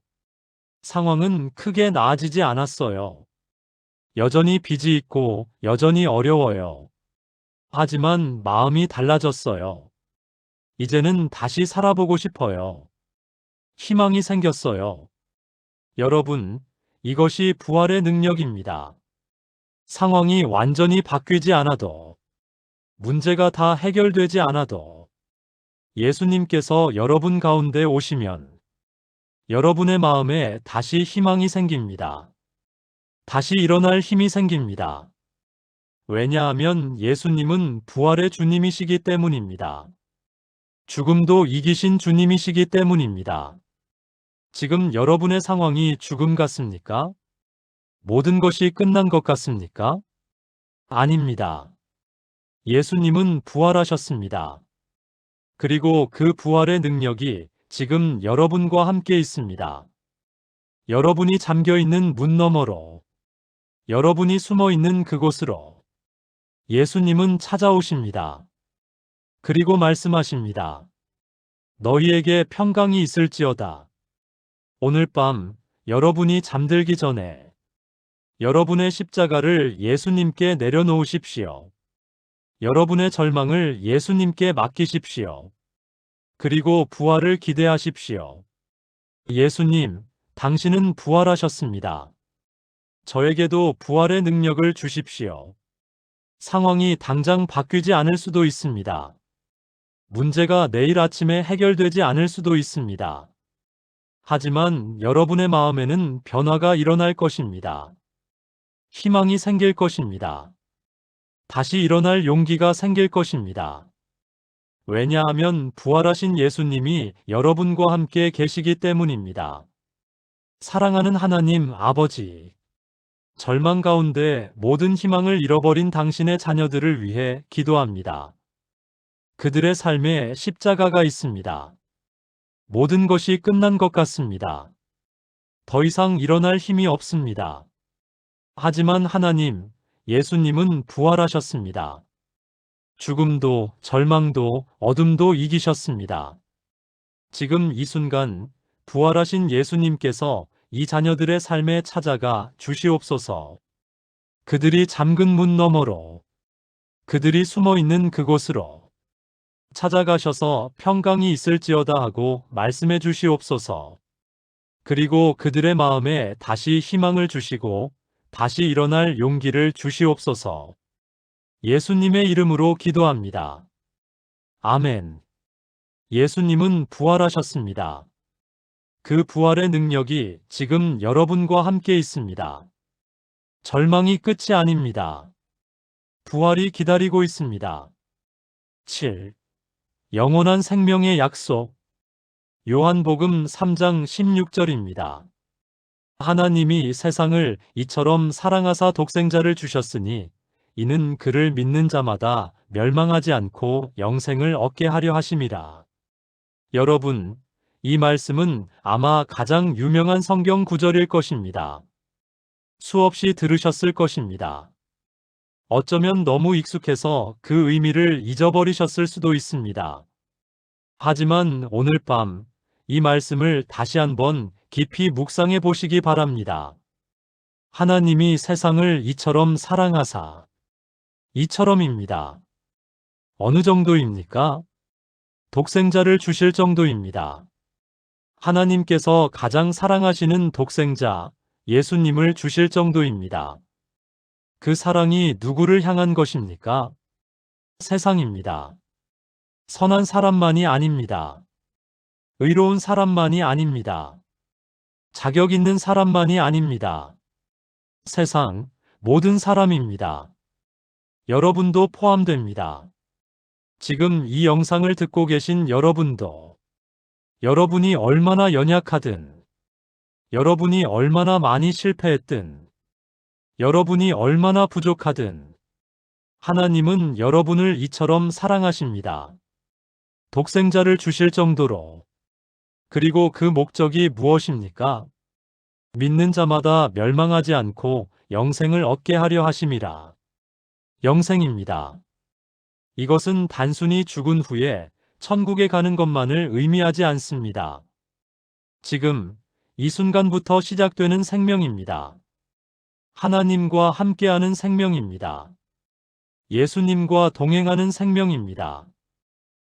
상황은 크게 나아지지 않았어요. 여전히 빚이 있고 여전히 어려워요. 하지만 마음이 달라졌어요. 이제는 다시 살아보고 싶어요. 희망이 생겼어요. 여러분, 이것이 부활의 능력입니다. 상황이 완전히 바뀌지 않아도, 문제가 다 해결되지 않아도, 예수님께서 여러분 가운데 오시면 여러분의 마음에 다시 희망이 생깁니다. 다시 일어날 힘이 생깁니다. 왜냐하면 예수님은 부활의 주님이시기 때문입니다. 죽음도 이기신 주님이시기 때문입니다. 지금 여러분의 상황이 죽음 같습니까? 모든 것이 끝난 것 같습니까? 아닙니다. 예수님은 부활하셨습니다. 그리고 그 부활의 능력이 지금 여러분과 함께 있습니다. 여러분이 잠겨 있는 문 너머로, 여러분이 숨어 있는 그곳으로 예수님은 찾아오십니다. 그리고 말씀하십니다. 너희에게 평강이 있을지어다. 오늘 밤 여러분이 잠들기 전에 여러분의 십자가를 예수님께 내려놓으십시오. 여러분의 절망을 예수님께 맡기십시오. 그리고 부활을 기대하십시오. 예수님, 당신은 부활하셨습니다. 저에게도 부활의 능력을 주십시오. 상황이 당장 바뀌지 않을 수도 있습니다. 문제가 내일 아침에 해결되지 않을 수도 있습니다. 하지만 여러분의 마음에는 변화가 일어날 것입니다. 희망이 생길 것입니다. 다시 일어날 용기가 생길 것입니다. 왜냐하면 부활하신 예수님이 여러분과 함께 계시기 때문입니다. 사랑하는 하나님 아버지, 절망 가운데 모든 희망을 잃어버린 당신의 자녀들을 위해 기도합니다. 그들의 삶에 십자가가 있습니다. 모든 것이 끝난 것 같습니다. 더 이상 일어날 힘이 없습니다. 하지만 하나님, 예수님은 부활하셨습니다. 죽음도, 절망도, 어둠도 이기셨습니다. 지금 이 순간 부활하신 예수님께서 이 자녀들의 삶에 찾아가 주시옵소서. 그들이 잠근 문 너머로, 그들이 숨어 있는 그곳으로 찾아가셔서 평강이 있을지어다 하고 말씀해 주시옵소서. 그리고 그들의 마음에 다시 희망을 주시고 다시 일어날 용기를 주시옵소서. 예수님의 이름으로 기도합니다. 아멘. 예수님은 부활하셨습니다. 그 부활의 능력이 지금 여러분과 함께 있습니다. 절망이 끝이 아닙니다. 부활이 기다리고 있습니다. 7. 영원한 생명의 약속. 요한복음 3장 16절입니다. 하나님이 세상을 이처럼 사랑하사 독생자를 주셨으니 이는 그를 믿는 자마다 멸망하지 않고 영생을 얻게 하려 하심이라. 여러분, 이 말씀은 아마 가장 유명한 성경 구절일 것입니다. 수없이 들으셨을 것입니다. 어쩌면 너무 익숙해서 그 의미를 잊어버리셨을 수도 있습니다. 하지만 오늘 밤 이 말씀을 다시 한번 깊이 묵상해 보시기 바랍니다. 하나님이 세상을 이처럼 사랑하사. 이처럼입니다. 어느 정도입니까? 독생자를 주실 정도입니다. 하나님께서 가장 사랑하시는 독생자, 예수님을 주실 정도입니다. 그 사랑이 누구를 향한 것입니까? 세상입니다. 선한 사람만이 아닙니다. 의로운 사람만이 아닙니다. 자격 있는 사람만이 아닙니다. 세상, 모든 사람입니다. 여러분도 포함됩니다. 지금 이 영상을 듣고 계신 여러분도 여러분이 얼마나 연약하든, 여러분이 얼마나 많이 실패했든, 여러분이 얼마나 부족하든 하나님은 여러분을 이처럼 사랑하십니다. 독생자를 주실 정도로. 그리고 그 목적이 무엇입니까? 믿는 자마다 멸망하지 않고 영생을 얻게 하려 하심이라. 영생입니다. 이것은 단순히 죽은 후에 천국에 가는 것만을 의미하지 않습니다. 지금 이 순간부터 시작되는 생명입니다. 하나님과 함께하는 생명입니다. 예수님과 동행하는 생명입니다.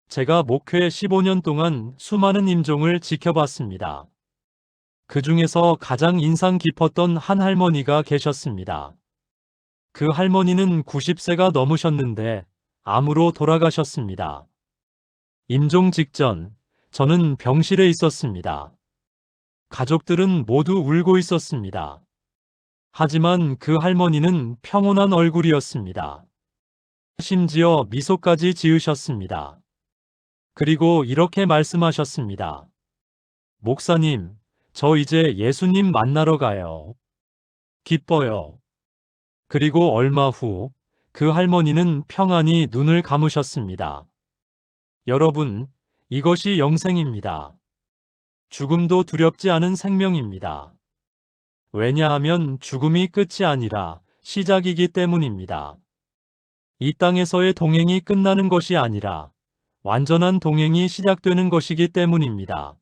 제가 목회 15년 동안 수많은 임종을 지켜봤습니다. 그 중에서 가장 인상 깊었던 한 할머니가 계셨습니다. 그 할머니는 90세가 넘으셨는데 암으로 돌아가셨습니다. 임종 직전 저는 병실에 있었습니다. 가족들은 모두 울고 있었습니다. 하지만 그 할머니는 평온한 얼굴이었습니다. 심지어 미소까지 지으셨습니다. 그리고 이렇게 말씀하셨습니다. 목사님, 저 이제 예수님 만나러 가요. 기뻐요. 그리고 얼마 후 그 할머니는 평안히 눈을 감으셨습니다. 여러분, 이것이 영생입니다. 죽음도 두렵지 않은 생명입니다. 왜냐하면 죽음이 끝이 아니라 시작이기 때문입니다. 이 땅에서의 동행이 끝나는 것이 아니라 완전한 동행이 시작되는 것이기 때문입니다.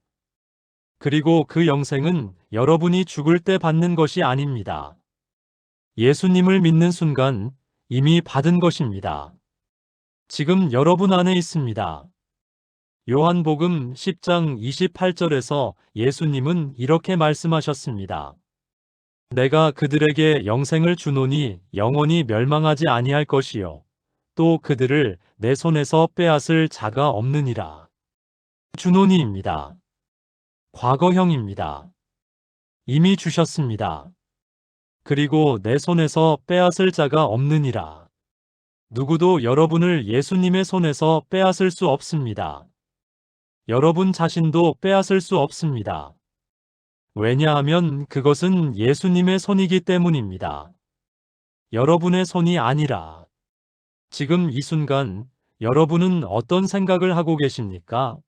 그리고 그 영생은 여러분이 죽을 때 받는 것이 아닙니다. 예수님을 믿는 순간 이미 받은 것입니다. 지금 여러분 안에 있습니다. 요한복음 10장 28절에서 예수님은 이렇게 말씀하셨습니다. 내가 그들에게 영생을 주노니 영원히 멸망하지 아니할 것이요 또 그들을 내 손에서 빼앗을 자가 없느니라. 주노니입니다. 과거형입니다. 이미 주셨습니다. 그리고 내 손에서 빼앗을 자가 없느니라. 누구도 여러분을 예수님의 손에서 빼앗을 수 없습니다. 여러분 자신도 빼앗을 수 없습니다. 왜냐하면 그것은 예수님의 손이기 때문입니다. 여러분의 손이 아니라. 지금 이 순간 여러분은 어떤 생각을 하고 계십니까?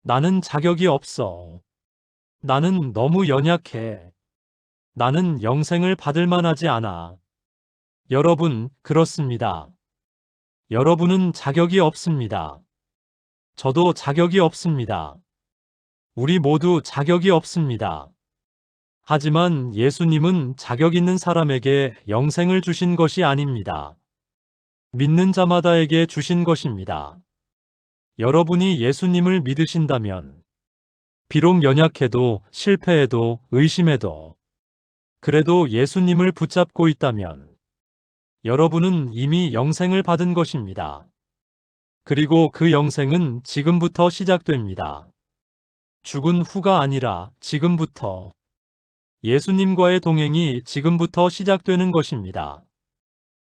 나는 자격이 없어. 나는 너무 연약해. 나는 영생을 받을 만하지 않아. 여러분, 그렇습니다. 여러분은 자격이 없습니다. 저도 자격이 없습니다. 우리 모두 자격이 없습니다. 하지만 예수님은 자격 있는 사람에게 영생을 주신 것이 아닙니다. 믿는 자마다에게 주신 것입니다. 여러분이 예수님을 믿으신다면, 비록 연약해도 실패해도 의심해도, 그래도 예수님을 붙잡고 있다면, 여러분은 이미 영생을 받은 것입니다. 그리고 그 영생은 지금부터 시작됩니다. 죽은 후가 아니라 지금부터. 예수님과의 동행이 지금부터 시작되는 것입니다.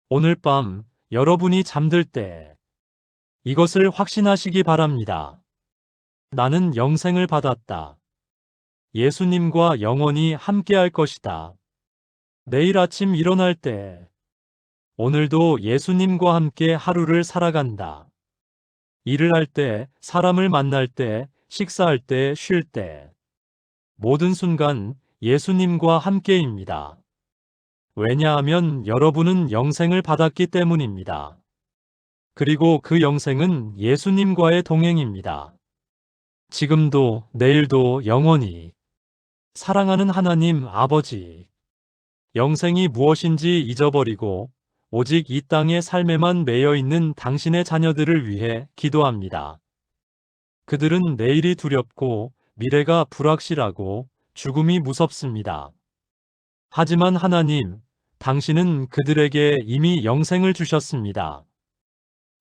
오늘 밤 여러분이 잠들 때 이것을 확신하시기 바랍니다. 나는 영생을 받았다. 예수님과 영원히 함께할 것이다. 내일 아침 일어날 때 오늘도 예수님과 함께 하루를 살아간다. 일을 할 때, 사람을 만날 때, 식사할 때, 쉴 때, 모든 순간 예수님과 함께입니다. 왜냐하면 여러분은 영생을 받았기 때문입니다. 그리고 그 영생은 예수님과의 동행입니다. 지금도, 내일도, 영원히. 사랑하는 하나님 아버지, 영생이 무엇인지 잊어버리고 오직 이 땅의 삶에만 매여 있는 당신의 자녀들을 위해 기도합니다. 그들은 내일이 두렵고 미래가 불확실하고 죽음이 무섭습니다. 하지만 하나님, 당신은 그들에게 이미 영생을 주셨습니다.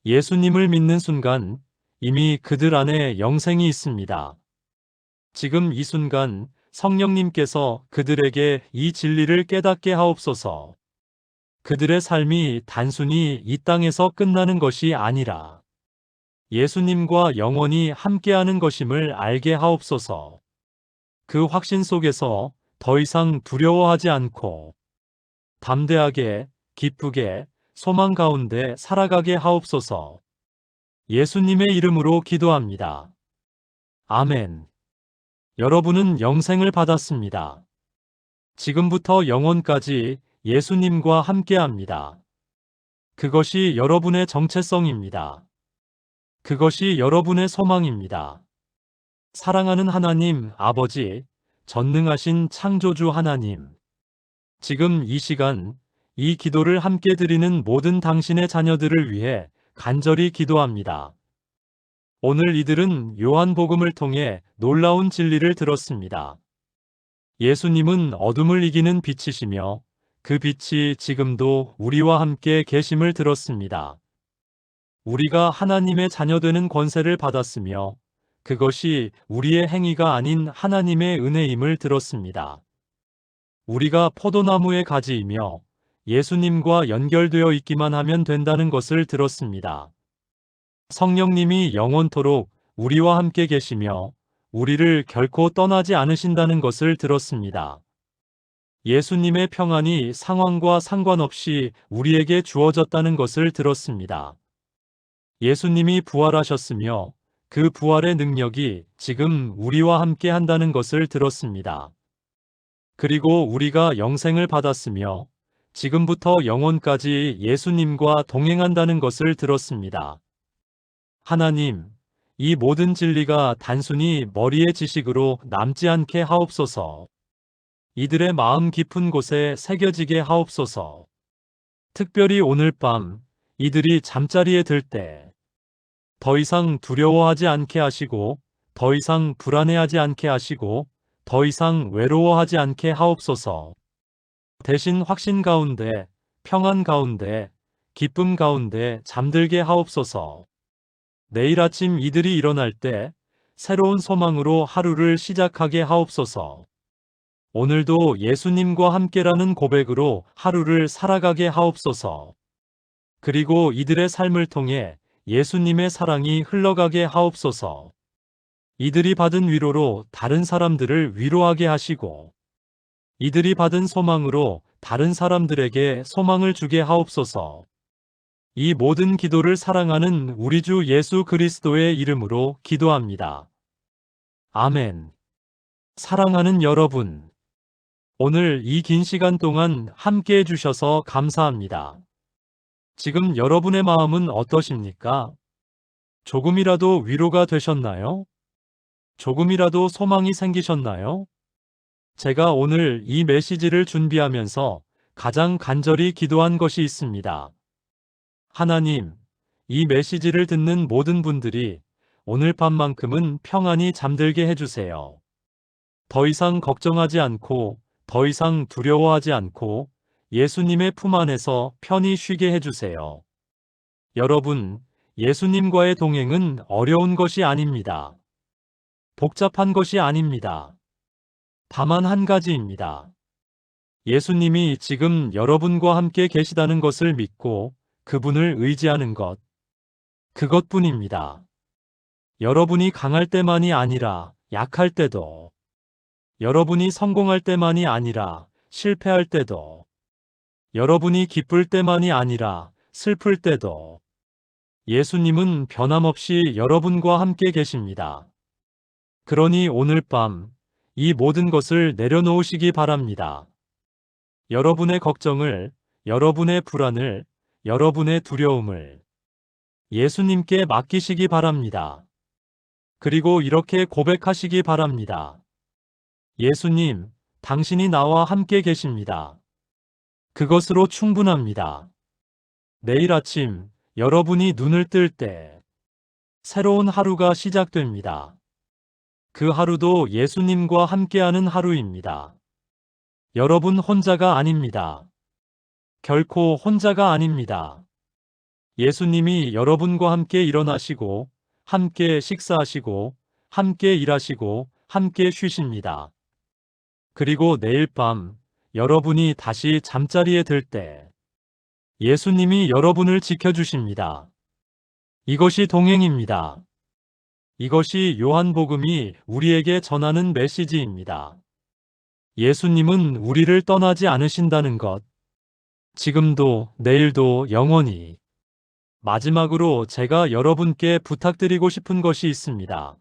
예수님을 믿는 순간 이미 그들 안에 영생이 있습니다. 지금 이 순간 성령님께서 그들에게 이 진리를 깨닫게 하옵소서. 그들의 삶이 단순히 이 땅에서 끝나는 것이 아니라 예수님과 영원히 함께하는 것임을 알게 하옵소서. 그 확신 속에서 더 이상 두려워하지 않고 담대하게, 기쁘게, 소망 가운데 살아가게 하옵소서. 예수님의 이름으로 기도합니다. 아멘. 여러분은 영생을 받았습니다. 지금부터 영원까지 예수님과 함께합니다. 그것이 여러분의 정체성입니다. 그것이 여러분의 소망입니다. 사랑하는 하나님, 아버지, 전능하신 창조주 하나님. 지금 이 시간, 이 기도를 함께 드리는 모든 당신의 자녀들을 위해 간절히 기도합니다. 오늘 이들은 요한복음을 통해 놀라운 진리를 들었습니다. 예수님은 어둠을 이기는 빛이시며 그 빛이 지금도 우리와 함께 계심을 들었습니다. 우리가 하나님의 자녀되는 권세를 받았으며 그것이 우리의 행위가 아닌 하나님의 은혜임을 들었습니다. 우리가 포도나무의 가지이며 예수님과 연결되어 있기만 하면 된다는 것을 들었습니다. 성령님이 영원토록 우리와 함께 계시며 우리를 결코 떠나지 않으신다는 것을 들었습니다. 예수님의 평안이 상황과 상관없이 우리에게 주어졌다는 것을 들었습니다. 예수님이 부활하셨으며 그 부활의 능력이 지금 우리와 함께 한다는 것을 들었습니다. 그리고 우리가 영생을 받았으며 지금부터 영원까지 예수님과 동행한다는 것을 들었습니다. 하나님, 이 모든 진리가 단순히 머리의 지식으로 남지 않게 하옵소서. 이들의 마음 깊은 곳에 새겨지게 하옵소서. 특별히 오늘 밤 이들이 잠자리에 들 때 더 이상 두려워하지 않게 하시고 더 이상 불안해하지 않게 하시고 더 이상 외로워하지 않게 하옵소서. 대신 확신 가운데, 평안 가운데, 기쁨 가운데 잠들게 하옵소서. 내일 아침 이들이 일어날 때 새로운 소망으로 하루를 시작하게 하옵소서. 오늘도 예수님과 함께라는 고백으로 하루를 살아가게 하옵소서. 그리고 이들의 삶을 통해 예수님의 사랑이 흘러가게 하옵소서. 이들이 받은 위로로 다른 사람들을 위로하게 하시고 이들이 받은 소망으로 다른 사람들에게 소망을 주게 하옵소서. 이 모든 기도를 사랑하는 우리 주 예수 그리스도의 이름으로 기도합니다. 아멘. 사랑하는 여러분, 오늘 이 긴 시간 동안 함께 해주셔서 감사합니다. 지금 여러분의 마음은 어떠십니까? 조금이라도 위로가 되셨나요? 조금이라도 소망이 생기셨나요? 제가 오늘 이 메시지를 준비하면서 가장 간절히 기도한 것이 있습니다. 하나님, 이 메시지를 듣는 모든 분들이 오늘 밤만큼은 평안히 잠들게 해주세요. 더 이상 걱정하지 않고, 더 이상 두려워하지 않고, 예수님의 품 안에서 편히 쉬게 해주세요. 여러분, 예수님과의 동행은 어려운 것이 아닙니다. 복잡한 것이 아닙니다. 다만 한 가지입니다. 예수님이 지금 여러분과 함께 계시다는 것을 믿고 그분을 의지하는 것, 그것뿐입니다. 여러분이 강할 때만이 아니라 약할 때도, 여러분이 성공할 때만이 아니라 실패할 때도, 여러분이 기쁠 때만이 아니라 슬플 때도 예수님은 변함없이 여러분과 함께 계십니다. 그러니 오늘 밤 이 모든 것을 내려놓으시기 바랍니다. 여러분의 걱정을, 여러분의 불안을, 여러분의 두려움을 예수님께 맡기시기 바랍니다. 그리고 이렇게 고백하시기 바랍니다. 예수님, 당신이 나와 함께 계십니다. 그것으로 충분합니다. 내일 아침 여러분이 눈을 뜰 때 새로운 하루가 시작됩니다. 그 하루도 예수님과 함께하는 하루입니다. 여러분 혼자가 아닙니다. 결코 혼자가 아닙니다. 예수님이 여러분과 함께 일어나시고, 함께 식사하시고, 함께 일하시고, 함께 쉬십니다. 그리고 내일 밤 여러분이 다시 잠자리에 들 때 예수님이 여러분을 지켜주십니다. 이것이 동행입니다. 이것이 요한복음이 우리에게 전하는 메시지입니다. 예수님은 우리를 떠나지 않으신다는 것, 지금도 내일도 영원히. 마지막으로 제가 여러분께 부탁드리고 싶은 것이 있습니다.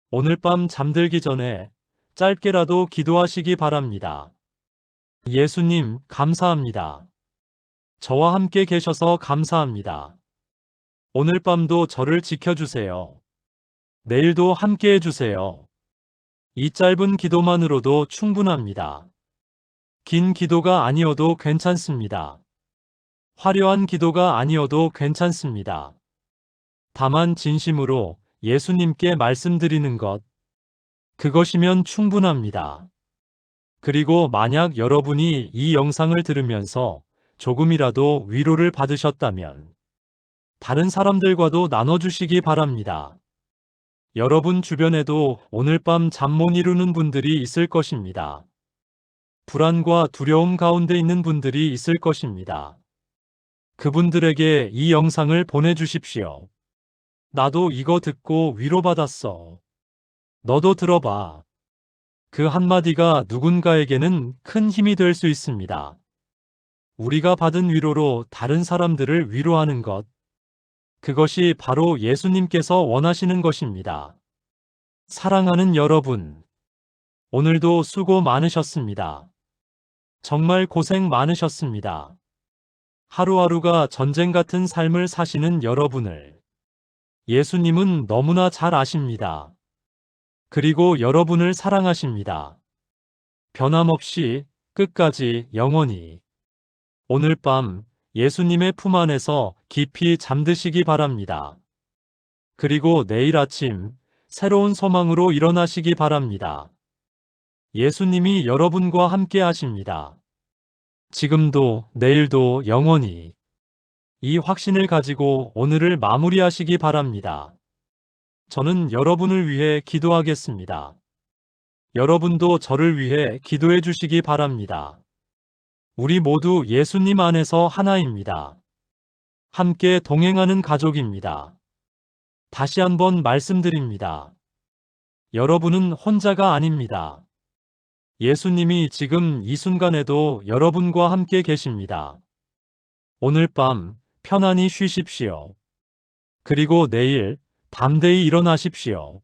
오늘 밤 잠들기 전에 짧게라도 기도하시기 바랍니다. 예수님, 감사합니다. 저와 함께 계셔서 감사합니다. 오늘 밤도 저를 지켜주세요. 내일도 함께 해주세요. 이 짧은 기도만으로도 충분합니다. 긴 기도가 아니어도 괜찮습니다. 화려한 기도가 아니어도 괜찮습니다. 다만 진심으로 예수님께 말씀드리는 것, 그것이면 충분합니다. 그리고 만약 여러분이 이 영상을 들으면서 조금이라도 위로를 받으셨다면 다른 사람들과도 나눠주시기 바랍니다. 여러분 주변에도 오늘 밤 잠 못 이루는 분들이 있을 것입니다. 불안과 두려움 가운데 있는 분들이 있을 것입니다. 그분들에게 이 영상을 보내주십시오. 나도 이거 듣고 위로받았어. 너도 들어봐. 그 한마디가 누군가에게는 큰 힘이 될 수 있습니다. 우리가 받은 위로로 다른 사람들을 위로하는 것, 그것이 바로 예수님께서 원하시는 것입니다. 사랑하는 여러분, 오늘도 수고 많으셨습니다. 정말 고생 많으셨습니다. 하루하루가 전쟁 같은 삶을 사시는 여러분을 예수님은 너무나 잘 아십니다. 그리고 여러분을 사랑하십니다. 변함없이 끝까지 영원히. 오늘 밤 예수님의 품 안에서 깊이 잠드시기 바랍니다. 그리고 내일 아침 새로운 소망으로 일어나시기 바랍니다. 예수님이 여러분과 함께 하십니다. 지금도 내일도 영원히. 이 확신을 가지고 오늘을 마무리하시기 바랍니다. 저는 여러분을 위해 기도하겠습니다. 여러분도 저를 위해 기도해 주시기 바랍니다. 우리 모두 예수님 안에서 하나입니다. 함께 동행하는 가족입니다. 다시 한번 말씀드립니다. 여러분은 혼자가 아닙니다. 예수님이 지금 이 순간에도 여러분과 함께 계십니다. 오늘 밤 편안히 쉬십시오. 그리고 내일 담대히 일어나십시오.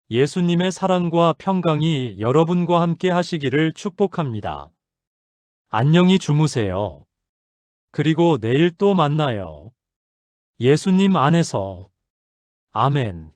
예수님의 사랑과 평강이 여러분과 함께 하시기를 축복합니다. 안녕히 주무세요. 그리고 내일 또 만나요. 예수님 안에서. 아멘.